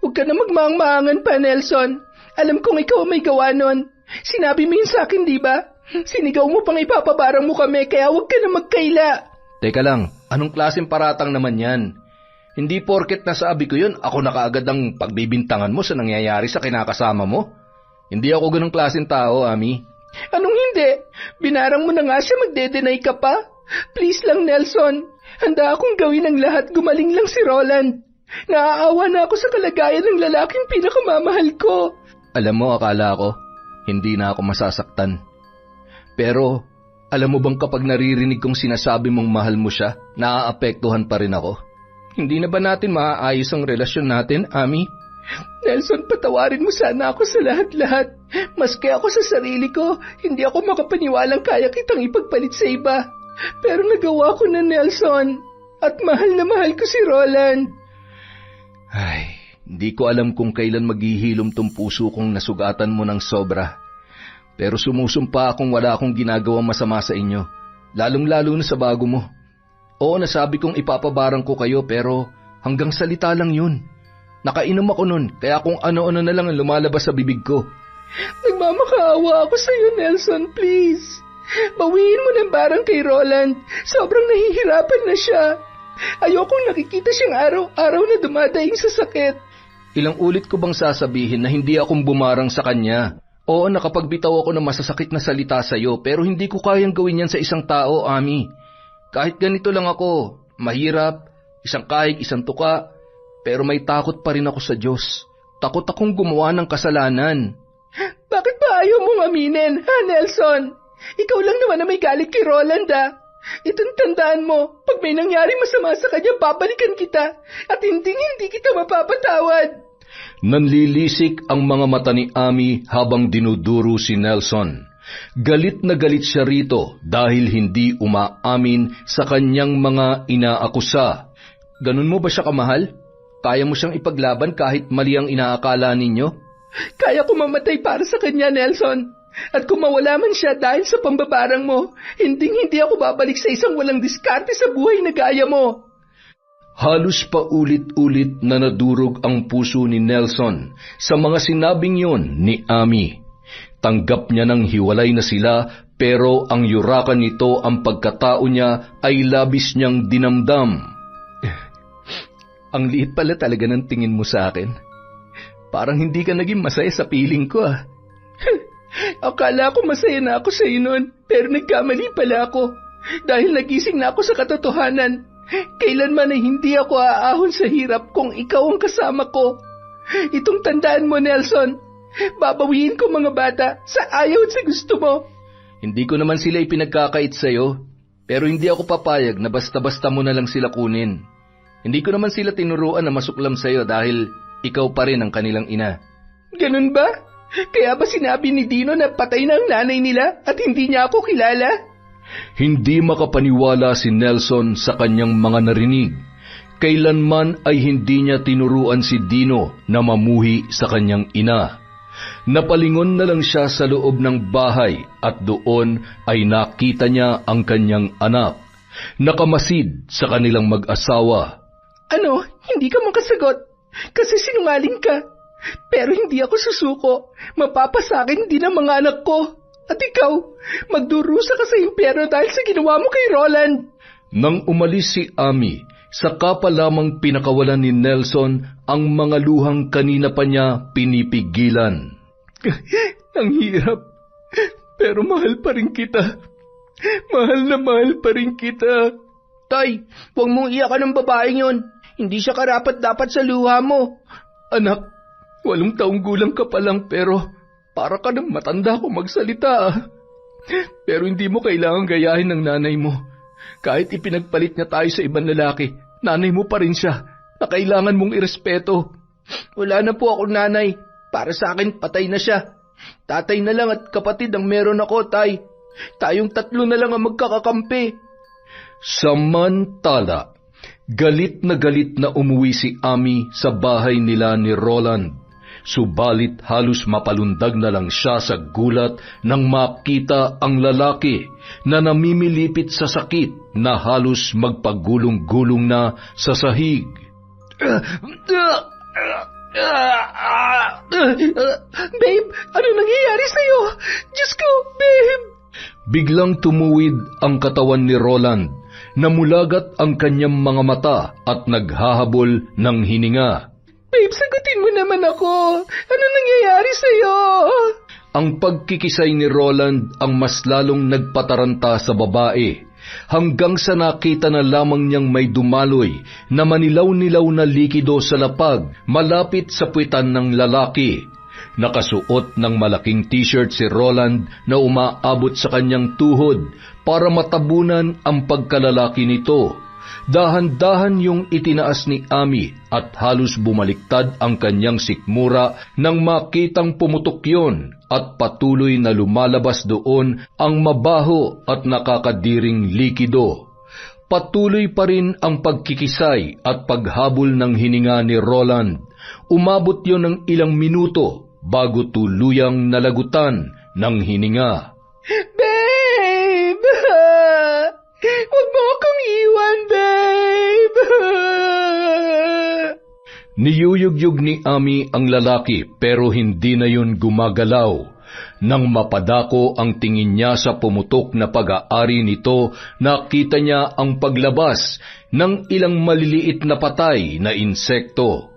Speaker 2: Huwag ka na magmaang-maangan pa, Nelson. Alam kong ikaw may gawa nun. Sinabi mo yun sa akin, di ba? Sinigaw mo pang ipapabarang mo kami, kaya huwag ka na magkaila.
Speaker 1: Teka lang, anong klaseng paratang naman yan? Hindi porket nasabi ko yun, ako na kaagad ang pagbibintangan mo sa nangyayari sa kinakasama mo. Hindi ako ganong klaseng tao, Amy.
Speaker 2: Anong hindi? Binarang mo na nga siya, magde-deny ka pa? Please lang, Nelson. Handa akong gawin ang lahat, gumaling lang si Roland. Naaawa na ako sa kalagayan ng lalaking pinakamamahal ko.
Speaker 1: Alam mo, akala ko, hindi na ako masasaktan. Pero, alam mo bang kapag naririnig kong sinasabi mong mahal mo siya, naaapektuhan pa rin ako? Hindi na ba natin maaayos ang relasyon natin, Amy?
Speaker 2: Nelson, patawarin mo sana ako sa lahat-lahat. Maski ako sa sarili ko, hindi ako makapaniwalang kaya kitang ipagpalit sa iba. Pero nagawa ko na, Nelson. At mahal na mahal ko si Roland.
Speaker 1: Ay, hindi ko alam kung kailan maghihilom tong puso kong nasugatan mo ng sobra. Pero sumusumpa akong wala akong ginagawang masama sa inyo, lalong-lalo na sa bago mo. Oo, nasabi kong ipapabarang ko kayo pero hanggang salita lang yun. Nakainom ako nun, kaya kung ano-ano na lang ang lumalabas sa bibig ko.
Speaker 2: Nagmamakaawa ako sa iyo, Nelson, please. Bawiin mo ng barang kay Roland. Sobrang nahihirapan na siya. Ayokong nakikita siyang araw-araw na dumadaing sa sakit.
Speaker 1: Ilang ulit ko bang sasabihin na hindi akong bumarang sa kanya? Oo, nakapagbitaw ako ng masasakit na salita sa iyo, pero hindi ko kayang gawin yan sa isang tao, Amy. Kahit ganito lang ako, mahirap, isang kahig, isang tuka, pero may takot pa rin ako sa Diyos.
Speaker 2: Takot akong gumawa ng kasalanan. Bakit ba ayaw mong aminin, ha, Nelson? Ikaw lang naman na may galit kay Roland, ha? Itong tandaan mo, pag may nangyari masama sa kanya, babalikan kita at hindi kita mapapatawad.
Speaker 1: Nanlilisik ang mga mata ni Ami habang dinuduro si Nelson. Galit na galit siya rito dahil hindi umaamin sa kanyang mga inaakusa.
Speaker 2: Ganun mo ba siya kamahal? Kaya mo siyang ipaglaban kahit mali ang inaakala ninyo? Kaya ko mamatay para sa kanya, Nelson. At kung mawala man siya dahil sa pambabarang mo, hindi ako babalik sa isang walang diskarte sa buhay na gaya mo.
Speaker 1: Halos paulit-ulit na nadurog ang puso ni Nelson sa mga sinabing yon ni Ami. Tanggap niya ng hiwalay na sila, pero ang yurakan nito ang pagkatao niya ay labis niyang dinamdam.
Speaker 2: Ang liit pala talaga ng tingin mo sa akin. Parang hindi ka naging masaya sa piling ko, ah. Akala ko masaya na ako sa iyo noon, pero nagkamali pala ako. Dahil nagising na ako sa katotohanan. Kailanman ay hindi ako aahon sa hirap kung ikaw ang kasama ko. Itong tandaan mo, Nelson. Babawiin ko mga bata sa ayaw at sa gusto mo. Hindi ko naman sila ipinagkakait sa iyo, pero hindi ako papayag na basta-basta mo na lang sila kunin. Hindi ko naman sila tinuruan na masuklam sa iyo dahil ikaw pa rin ang kanilang ina. Ganun ba? Kaya ba sinabi ni Dino na patay na ang nanay nila at hindi niya ako kilala?
Speaker 1: Hindi makapaniwala si Nelson sa kanyang mga narinig. Kailanman ay hindi niya tinuruan si Dino na mamuhi sa kanyang ina. Napalingon na lang siya sa loob ng bahay at doon ay nakita niya ang kanyang anak, nakamasid sa kanilang mag-asawa.
Speaker 2: Ano? Hindi ka makasagot? Kasi sinungaling ka. Pero hindi ako susuko. Mapapasakin din ang mga anak ko. At ikaw, magdurusa ka sa impyerno dahil sa ginawa mo kay Roland.
Speaker 1: Nang umalis si Ami, saka pa lamang pinakawalan ni Nelson ang mga luhang kanina pa niya pinipigilan.
Speaker 2: Ang hirap. Pero mahal pa rin kita. Mahal na mahal pa rin kita. Tay, huwag mong iyakan ng babaeng yon. Hindi siya karapat-dapat sa luha mo. Anak, 8 taong gulang ka pa lang pero para ka nang matanda kung magsalita. Pero hindi mo kailangang gayahin ng nanay mo. Kahit ipinagpalit niya tayo sa ibang lalaki, nanay mo pa rin siya na kailangan mong irespeto. Wala na po akong nanay. Para sa akin, patay na siya. Tatay na lang at kapatid ang meron ako, tay. Tayong 3 na lang ang magkakakampi.
Speaker 1: Samantala, galit na umuwi si Ami sa bahay nila ni Roland. Subalit halos mapalundag na lang siya sa gulat nang makita ang lalaki na namimilipit sa sakit na halos magpagulong-gulong na sa sahig.
Speaker 2: Babe, ano nangyayari sa'yo? Diyos ko, babe!
Speaker 1: Biglang tumuwid ang katawan ni Roland, namulagat ang kanyang mga mata at naghahabol ng hininga.
Speaker 2: Babe, sagutin mo naman ako. Ano nangyayari sa'yo?
Speaker 1: Ang pagkikisay ni Roland ang mas lalong nagpataranta sa babae, hanggang sa nakita na lamang niyang may dumaloy na manilaw-nilaw na likido sa lapag malapit sa puwitan ng lalaki. Nakasuot ng malaking t-shirt si Roland na umaabot sa kanyang tuhod para matabunan ang pagkalalaki nito. Dahan-dahan yung itinaas ni Ami at halos bumaliktad ang kanyang sikmura nang makitang pumutok yon at patuloy na lumalabas doon ang mabaho at nakakadiring likido. Patuloy pa rin ang pagkikisay at paghabol ng hininga ni Roland. Umabot yon ng ilang minuto bago tuluyang nalagutan ng hininga.
Speaker 2: Babe! Huwag mo akong iwan, babe!
Speaker 1: Niyuyugyug ni Ami ang lalaki pero hindi na yun gumagalaw. Nang mapadako ang tingin niya sa pumutok na pag-aari nito, nakita niya ang paglabas ng ilang maliliit na patay na insekto.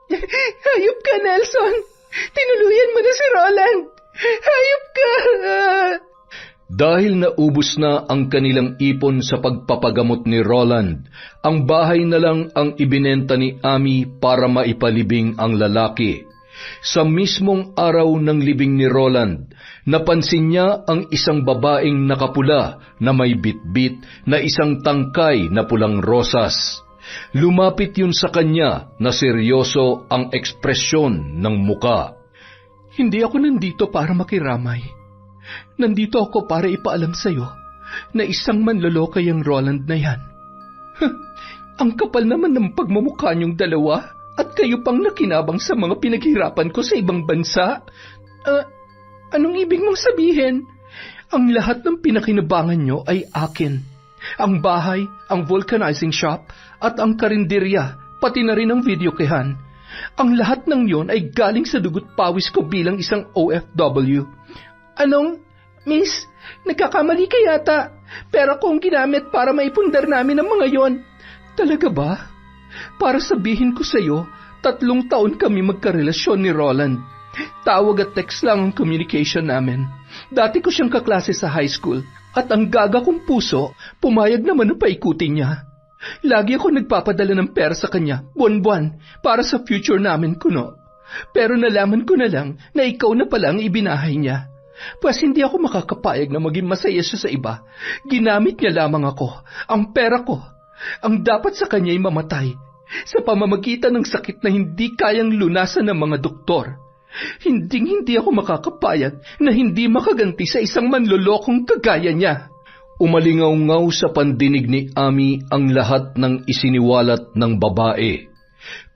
Speaker 2: Hayop ka, Nelson! Tinuluyan mo na si Roland! Hayop ka!
Speaker 1: Dahil naubos na ang kanilang ipon sa pagpapagamot ni Roland, ang bahay na lang ang ibinenta ni Ami para maipalibing ang lalaki. Sa mismong araw ng libing ni Roland, napansin niya ang isang babaeng nakapula na may bitbit na isang tangkay na pulang rosas. Lumapit yun sa kanya na seryoso ang ekspresyon ng muka.
Speaker 2: Hindi ako nandito para makiramay. Nandito ako para ipaalam sa'yo na isang manlolokay ang Roland na yan. Ang kapal naman ng pagmamukha niyong dalawa at kayo pang nakinabang sa mga pinaghirapan ko sa ibang bansa. Anong ibig mong sabihin? Ang lahat ng pinakinabangan niyo ay akin. Ang bahay, ang vulcanizing shop, at ang karinderya, pati na rin ang videokehan. Ang lahat ng yon ay galing sa dugot pawis ko bilang isang OFW. Anong? Miss, nagkakamali ka yata. Pera kong ginamit para maipundar namin ang mga yon. Talaga ba? Para sabihin ko sa'yo, 3 taon kami magkarelasyon ni Roland. Tawag at text lang ang communication namin. Dati ko siyang kaklase sa high school at ang gaga kong puso, pumayag naman na paikutin niya. Lagi ako nagpapadala ng pera sa kanya, buwan-buwan, para sa future namin kuno. Pero nalaman ko na lang na ikaw na pala ang ibinahay niya. Pues hindi ako makakapayag na maging masaya siya sa iba. Ginamit niya lamang ako, ang pera ko. Ang dapat sa kanya'y mamatay sa pamamagitan ng sakit na hindi kayang lunasan ng mga doktor. Hindi ako makakapayag na hindi makaganti sa isang manlolokong kagaya niya.
Speaker 1: Umalingaw-ngaw sa pandinig ni Ami ang lahat ng isiniwalat ng babae.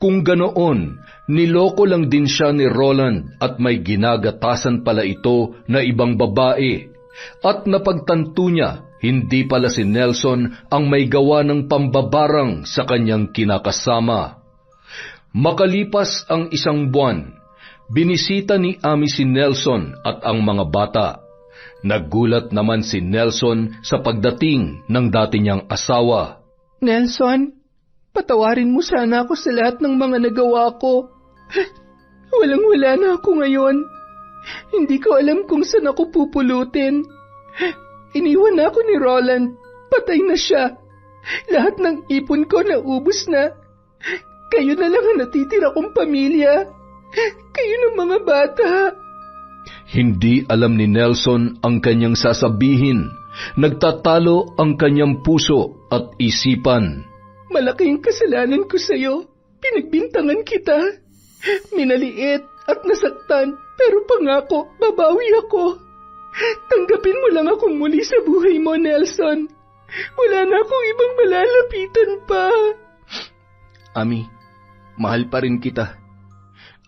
Speaker 1: Kung ganoon, niloko lang din siya ni Roland at may ginagatasan pala ito na ibang babae. At napagtanto niya, hindi pala si Nelson ang may gawa ng pambabarang sa kanyang kinakasama. Makalipas ang 1 buwan, binisita ni Ami si Nelson at ang mga bata. Naggulat naman si Nelson sa pagdating ng dati niyang asawa.
Speaker 2: Nelson, patawarin mo sana ako sa lahat ng mga nagawa ko. Walang-wala na ako ngayon. Hindi ko alam kung saan ako pupulutin. Iniwan na ako ni Roland. Patay na siya. Lahat ng ipon ko naubos na. Kayo na lang ang natitira kong pamilya. Kayo ng mga bata.
Speaker 1: Hindi alam ni Nelson ang kanyang sasabihin. Nagtatalo ang kanyang puso at isipan.
Speaker 2: Malaki ang kasalanan ko sa'yo. Pinagbintangan kita. Minaliit at nasaktan. Pero pangako, babawi ako. Tanggapin mo lang akong muli sa buhay mo, Nelson. Wala na akong ibang malalapitan pa.
Speaker 3: Ami, mahal pa rin kita.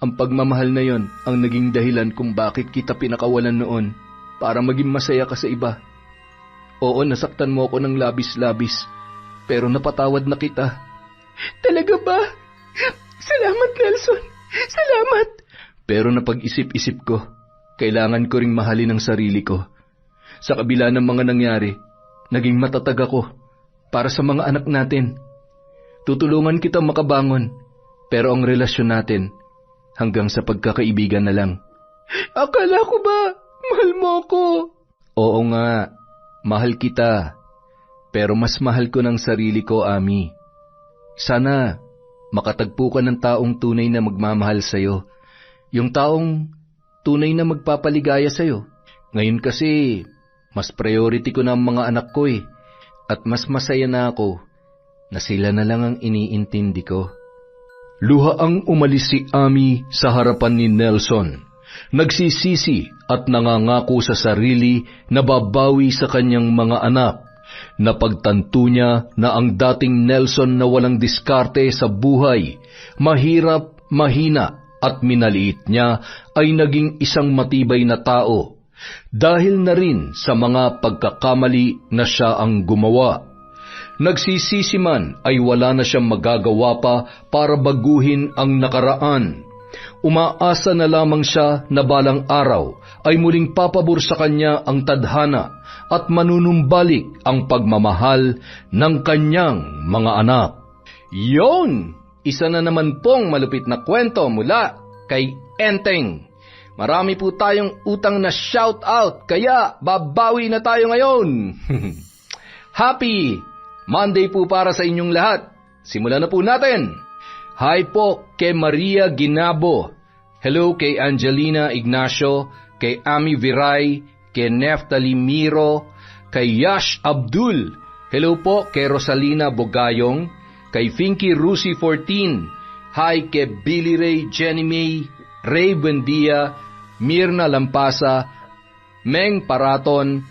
Speaker 3: Ang pagmamahal na yon ang naging dahilan kung bakit kita pinakawalan noon para maging masaya ka sa iba. Oo, nasaktan mo ako ng labis-labis, pero napatawad na kita.
Speaker 2: Talaga ba? Salamat, Nelson. Salamat.
Speaker 3: Pero napag-isip-isip ko, kailangan ko ring mahalin ang sarili ko. Sa kabila ng mga nangyari, naging matatag ako para sa mga anak natin. Tutulungan kita makabangon, pero ang relasyon natin hanggang sa pagkakaibigan na lang.
Speaker 2: Akala ko ba mahal mo ako?
Speaker 3: Oo nga, mahal kita. Pero mas mahal ko ng sarili ko, Ami. Sana makatagpo ka ng taong tunay na magmamahal sa'yo. Yung taong tunay na magpapaligaya sa'yo. Ngayon kasi, mas priority ko na ang mga anak ko eh. At mas masaya na ako na sila na lang ang iniintindi ko.
Speaker 1: Luhaang umalis si Ami sa harapan ni Nelson. Nagsisisi at nangangako sa sarili na babawi sa kanyang mga anak. Napagtanto niya na ang dating Nelson na walang diskarte sa buhay, mahirap, mahina at minaliit niya ay naging isang matibay na tao. Dahil na rin sa mga pagkakamali na siya ang gumawa. Nagsisisi man ay wala na siyang magagawa pa para baguhin ang nakaraan. Umaasa na lamang siya na balang araw ay muling papabor sa kanya ang tadhana at manunumbalik ang pagmamahal ng kanyang mga anak.
Speaker 3: Yon! Isa na naman pong malupit na kwento mula kay Enteng. Marami po tayong utang na shout out, kaya babawi na tayo ngayon. Happy Monday po para sa inyong lahat. Simulan na po natin. Hi po kay Maria Ginabo,
Speaker 1: Hello kay Angelina Ignacio, kay Ami Viray, kay Neftali Miro, kay Yash Abdul. Hello po kay Rosalina Bogayong, kay Finky Rusi 14. Hi kay Billy Ray, Jenny May, Ray Buendia, Mirna Lampasa, Meng Paraton,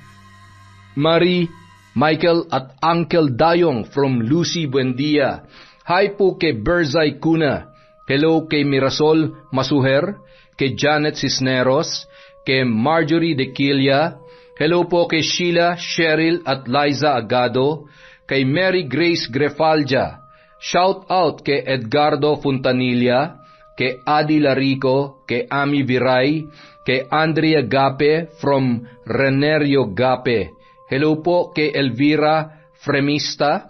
Speaker 1: Marie, Michael at Uncle Dayong from Lucy Buendia. Hi po kay Berzay Cuna. Hello kay Mirasol Masuher, kay Janet Cisneros, kay Marjorie De Quilla. Hello po kay Sheila, Cheryl at Liza Agado, kay Mary Grace Grefalja. Shout out kay Edgardo Fontanilla, kay Adi Larico, kay Ami Viray, kay Andrea Gape from Renerio Gape. Hello po kay Elvira Fremista,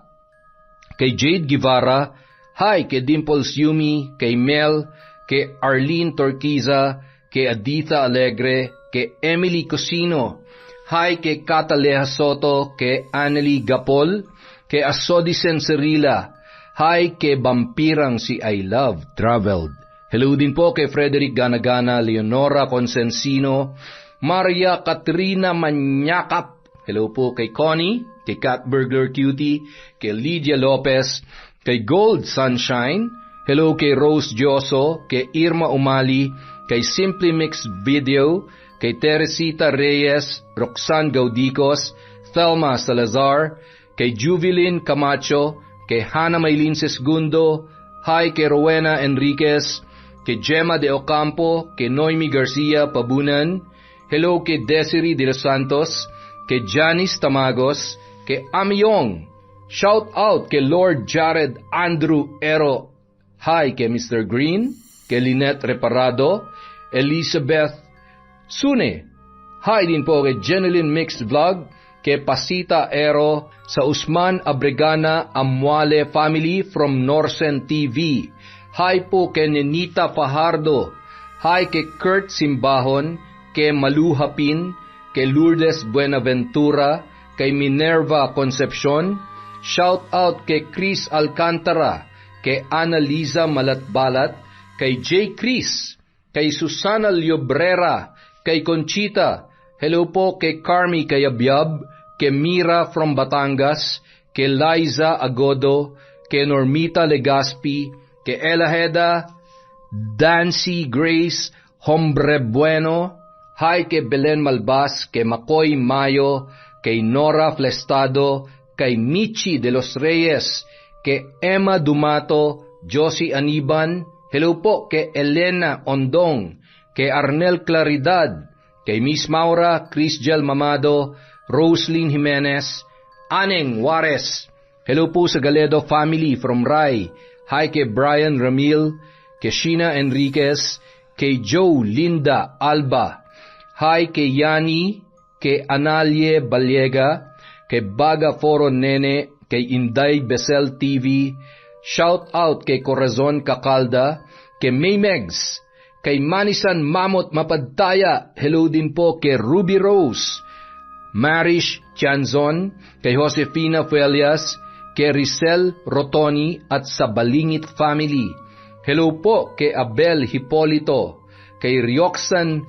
Speaker 1: kay Jade Guevara. Hi kay Dimples Yumi, kay Mel, kay Arlene Torquiza, kay Aditha Alegre, kay Emily Cosino. Hi kay Cataleja Soto, kay Annelie Gapol, kay Asodi Sencerila. Hi kay Vampirang si I Love Traveled. Hello din po kay Frederick Ganagana, Leonora Consensino, Maria Katrina Manyakap. Hello po kay Connie, kay Cat Burglar Cutie, kay Lydia Lopez, kay Gold Sunshine. Hello kay Rose Dioso, kay Irma Umali, kay Simply Mixed Video, kay Teresita Reyes, Roxanne Gaudicos, Thelma Salazar, kay Juvilin Camacho, kay Hannah Maylin Sesgundo. Hi kay Rowena Enriquez, kay Gemma de Ocampo, kay Noemi Garcia Pabunan. Hello kay Desiree de los Santos, kay Janice Tamagos, kay Amiyong. Shout out kay Lord Jared Andrew Ero. Hi kay Mr. Green, kay Lynette Reparado, Elizabeth Sune. Hi din po kay Jeneline Mixed Vlog, kay Pasita Ero, sa Usman Abregana Amuale family from Norsen TV. Hi po kay Nenita Fajardo. Hi kay Kurt Simbahon, kay Malu Hapin, kay Lourdes Buenaventura, kay Minerva Concepcion. Shout out kay Chris Alcantara, kay Annalisa Malatbalat, kay J. Chris, kay Susana Liobrera, kay Conchita. Hello po kay Carmi Kayabyab, kay Mira from Batangas, kay Liza Agodo, kay Normita Legaspi, kay Ella Heda, Dancy Grace, Hombre Bueno. Hi kay Belen Malbas, kay Makoy Mayo, kay Nora Flestado, kay Michi de los Reyes, kay Emma Dumato, Josie Aniban. Hello po kay Elena Ondong, kay Arnel Claridad, kay Miss Maura Crisgel Mamado, Roslyn Jimenez, Aneng Juarez. Hello po sa Galedo family from Rai. Hi kay Brian Ramil, kay Sheena Enriquez, kay Joe Linda Alba. Hi kay Yani, kay Analie Baliega, kay Baga Foro Nene, kay Inday Besel TV. Shout out kay Corazon Cacalda, kay Maymegs, kay Manisan Mamot Mapadtaya. Hello din po kay Ruby Rose, Marish Tianzon, kay Josefina Felias, kay Rizal Rotoni at sa Balingit family. Hello po kay Abel Hipolito, kay Rioxan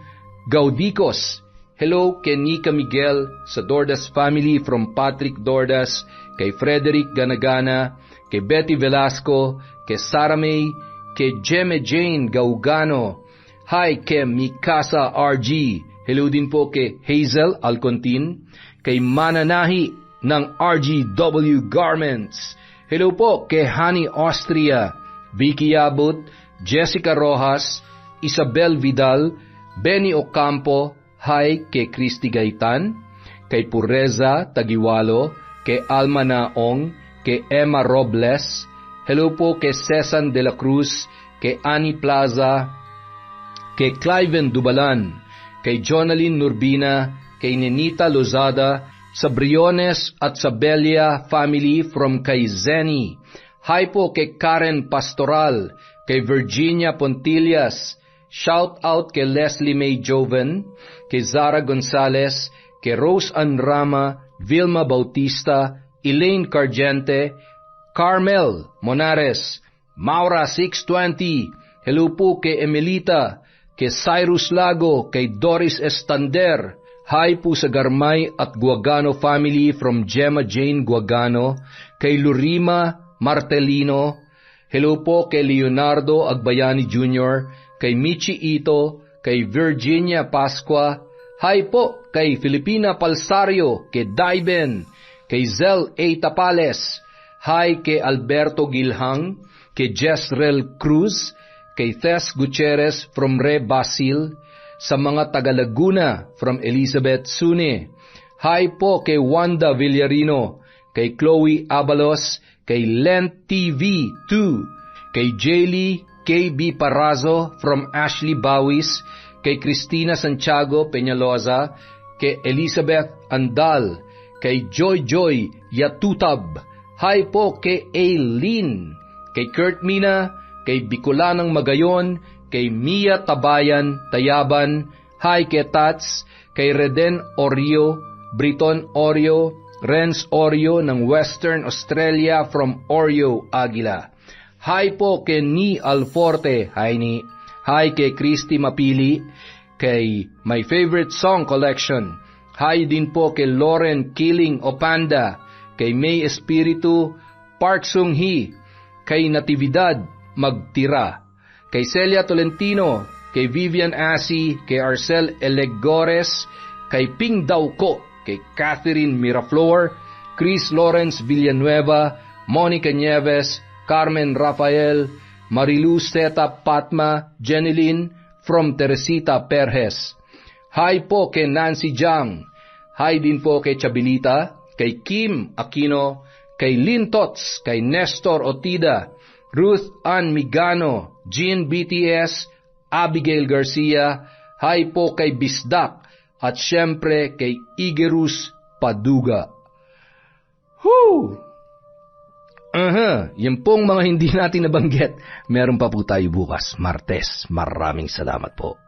Speaker 1: Gaudicos. Hello kay Nika Miguel sa Dordas family from Patrick Dordas, kay Frederick Ganagana, kay Betty Velasco, kay Sara May, kay Jeme Jane Gaugano. Hi kay Mikasa RG. Hello din po kay Hazel Alcontin, kay Mananahi ng RGW Garments. Hello po kay Honey Austria, Vicky Abot, Jessica Rojas, Isabel Vidal, Benny Ocampo. Hi kay Christy Gaitan, kay Pureza Tagiwalo, kay Alma Naong, kay Emma Robles. Hello po kay Cesan de la Cruz, kay Annie Plaza, kay Cliven Dubalan, kay Jonaline Nurbina, kay Nenita Lozada, sa Briones at sa Belia family from kay Zenny. Hi po kay Karen Pastoral, kay Virginia Pontillas. Shout out kay Leslie May Joven, kay Zara Gonzalez, kay Rose Ann Rama, Vilma Bautista, Elaine Cargente, Carmel Monares, Maura 620. Hello po kay Emelita, kay Cyrus Lago, kay Doris Estander. Hi po sa Garmay at Guagano family from Gemma Jane Guagano, kay Lurima Martelino. Hello po kay Leonardo Agbayani Jr., kay Michi Ito, kay Virginia Pasqua. Hi po kay Filipina Palsario, kay Daiben, kay Zel A. Tapales. Hi kay Alberto Gilhang, kay Jezreel Cruz, kay Tess Gutierrez from Re Basil, sa mga taga Laguna from Elizabeth Sune. Hi po kay Wanda Villarino, kay Chloe Abalos, kay Lent TV 2, kay Jaylee KB Parazo from Ashley Bawis, kay Cristina Santiago Peñaloza, kay Elizabeth Andal, kay Joy Joy Yatutab. Hi po kay Aileen, kay Kurt Mina, kay Bicolanang Magayon, kay Mia Tabayan Tayaban. Hi kay Tats, kay Reden Orio, Briton Orio, Renz Orio ng Western Australia from Orio, Aguila. Hi po kay Ni Alforte, hi Ni. Hi kay Christy Mapili, kay My Favorite Song Collection. Hi din po kay Lauren Killing Opanda, kay May Espiritu, Park Sung Hee, kay Natividad Magtira, kay Celia Tolentino, kay Vivian Asi, kay Arcel Elegores, kay Ping Dauko, kay Catherine Miraflor, Chris Lawrence Villanueva, Monica Nieves, Carmen Rafael, Marilu Seta Patma, Jeneline from Teresita Perez. Hi po kay Nancy Jiang. Hi din po kay Chabilita, kay Kim Aquino, kay Lynn Tots, kay Nestor Otida, Ruth Ann Migano, Jean BTS, Abigail Garcia. Hi po kay Bisdak, at syempre kay Igerus Paduga. Whoo! Yan pong mga hindi natin nabanggit. Meron pa po tayo bukas, Martes. Maraming salamat po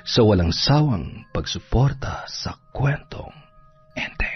Speaker 1: sa walang sawang pagsuporta sa Kwentong Ente.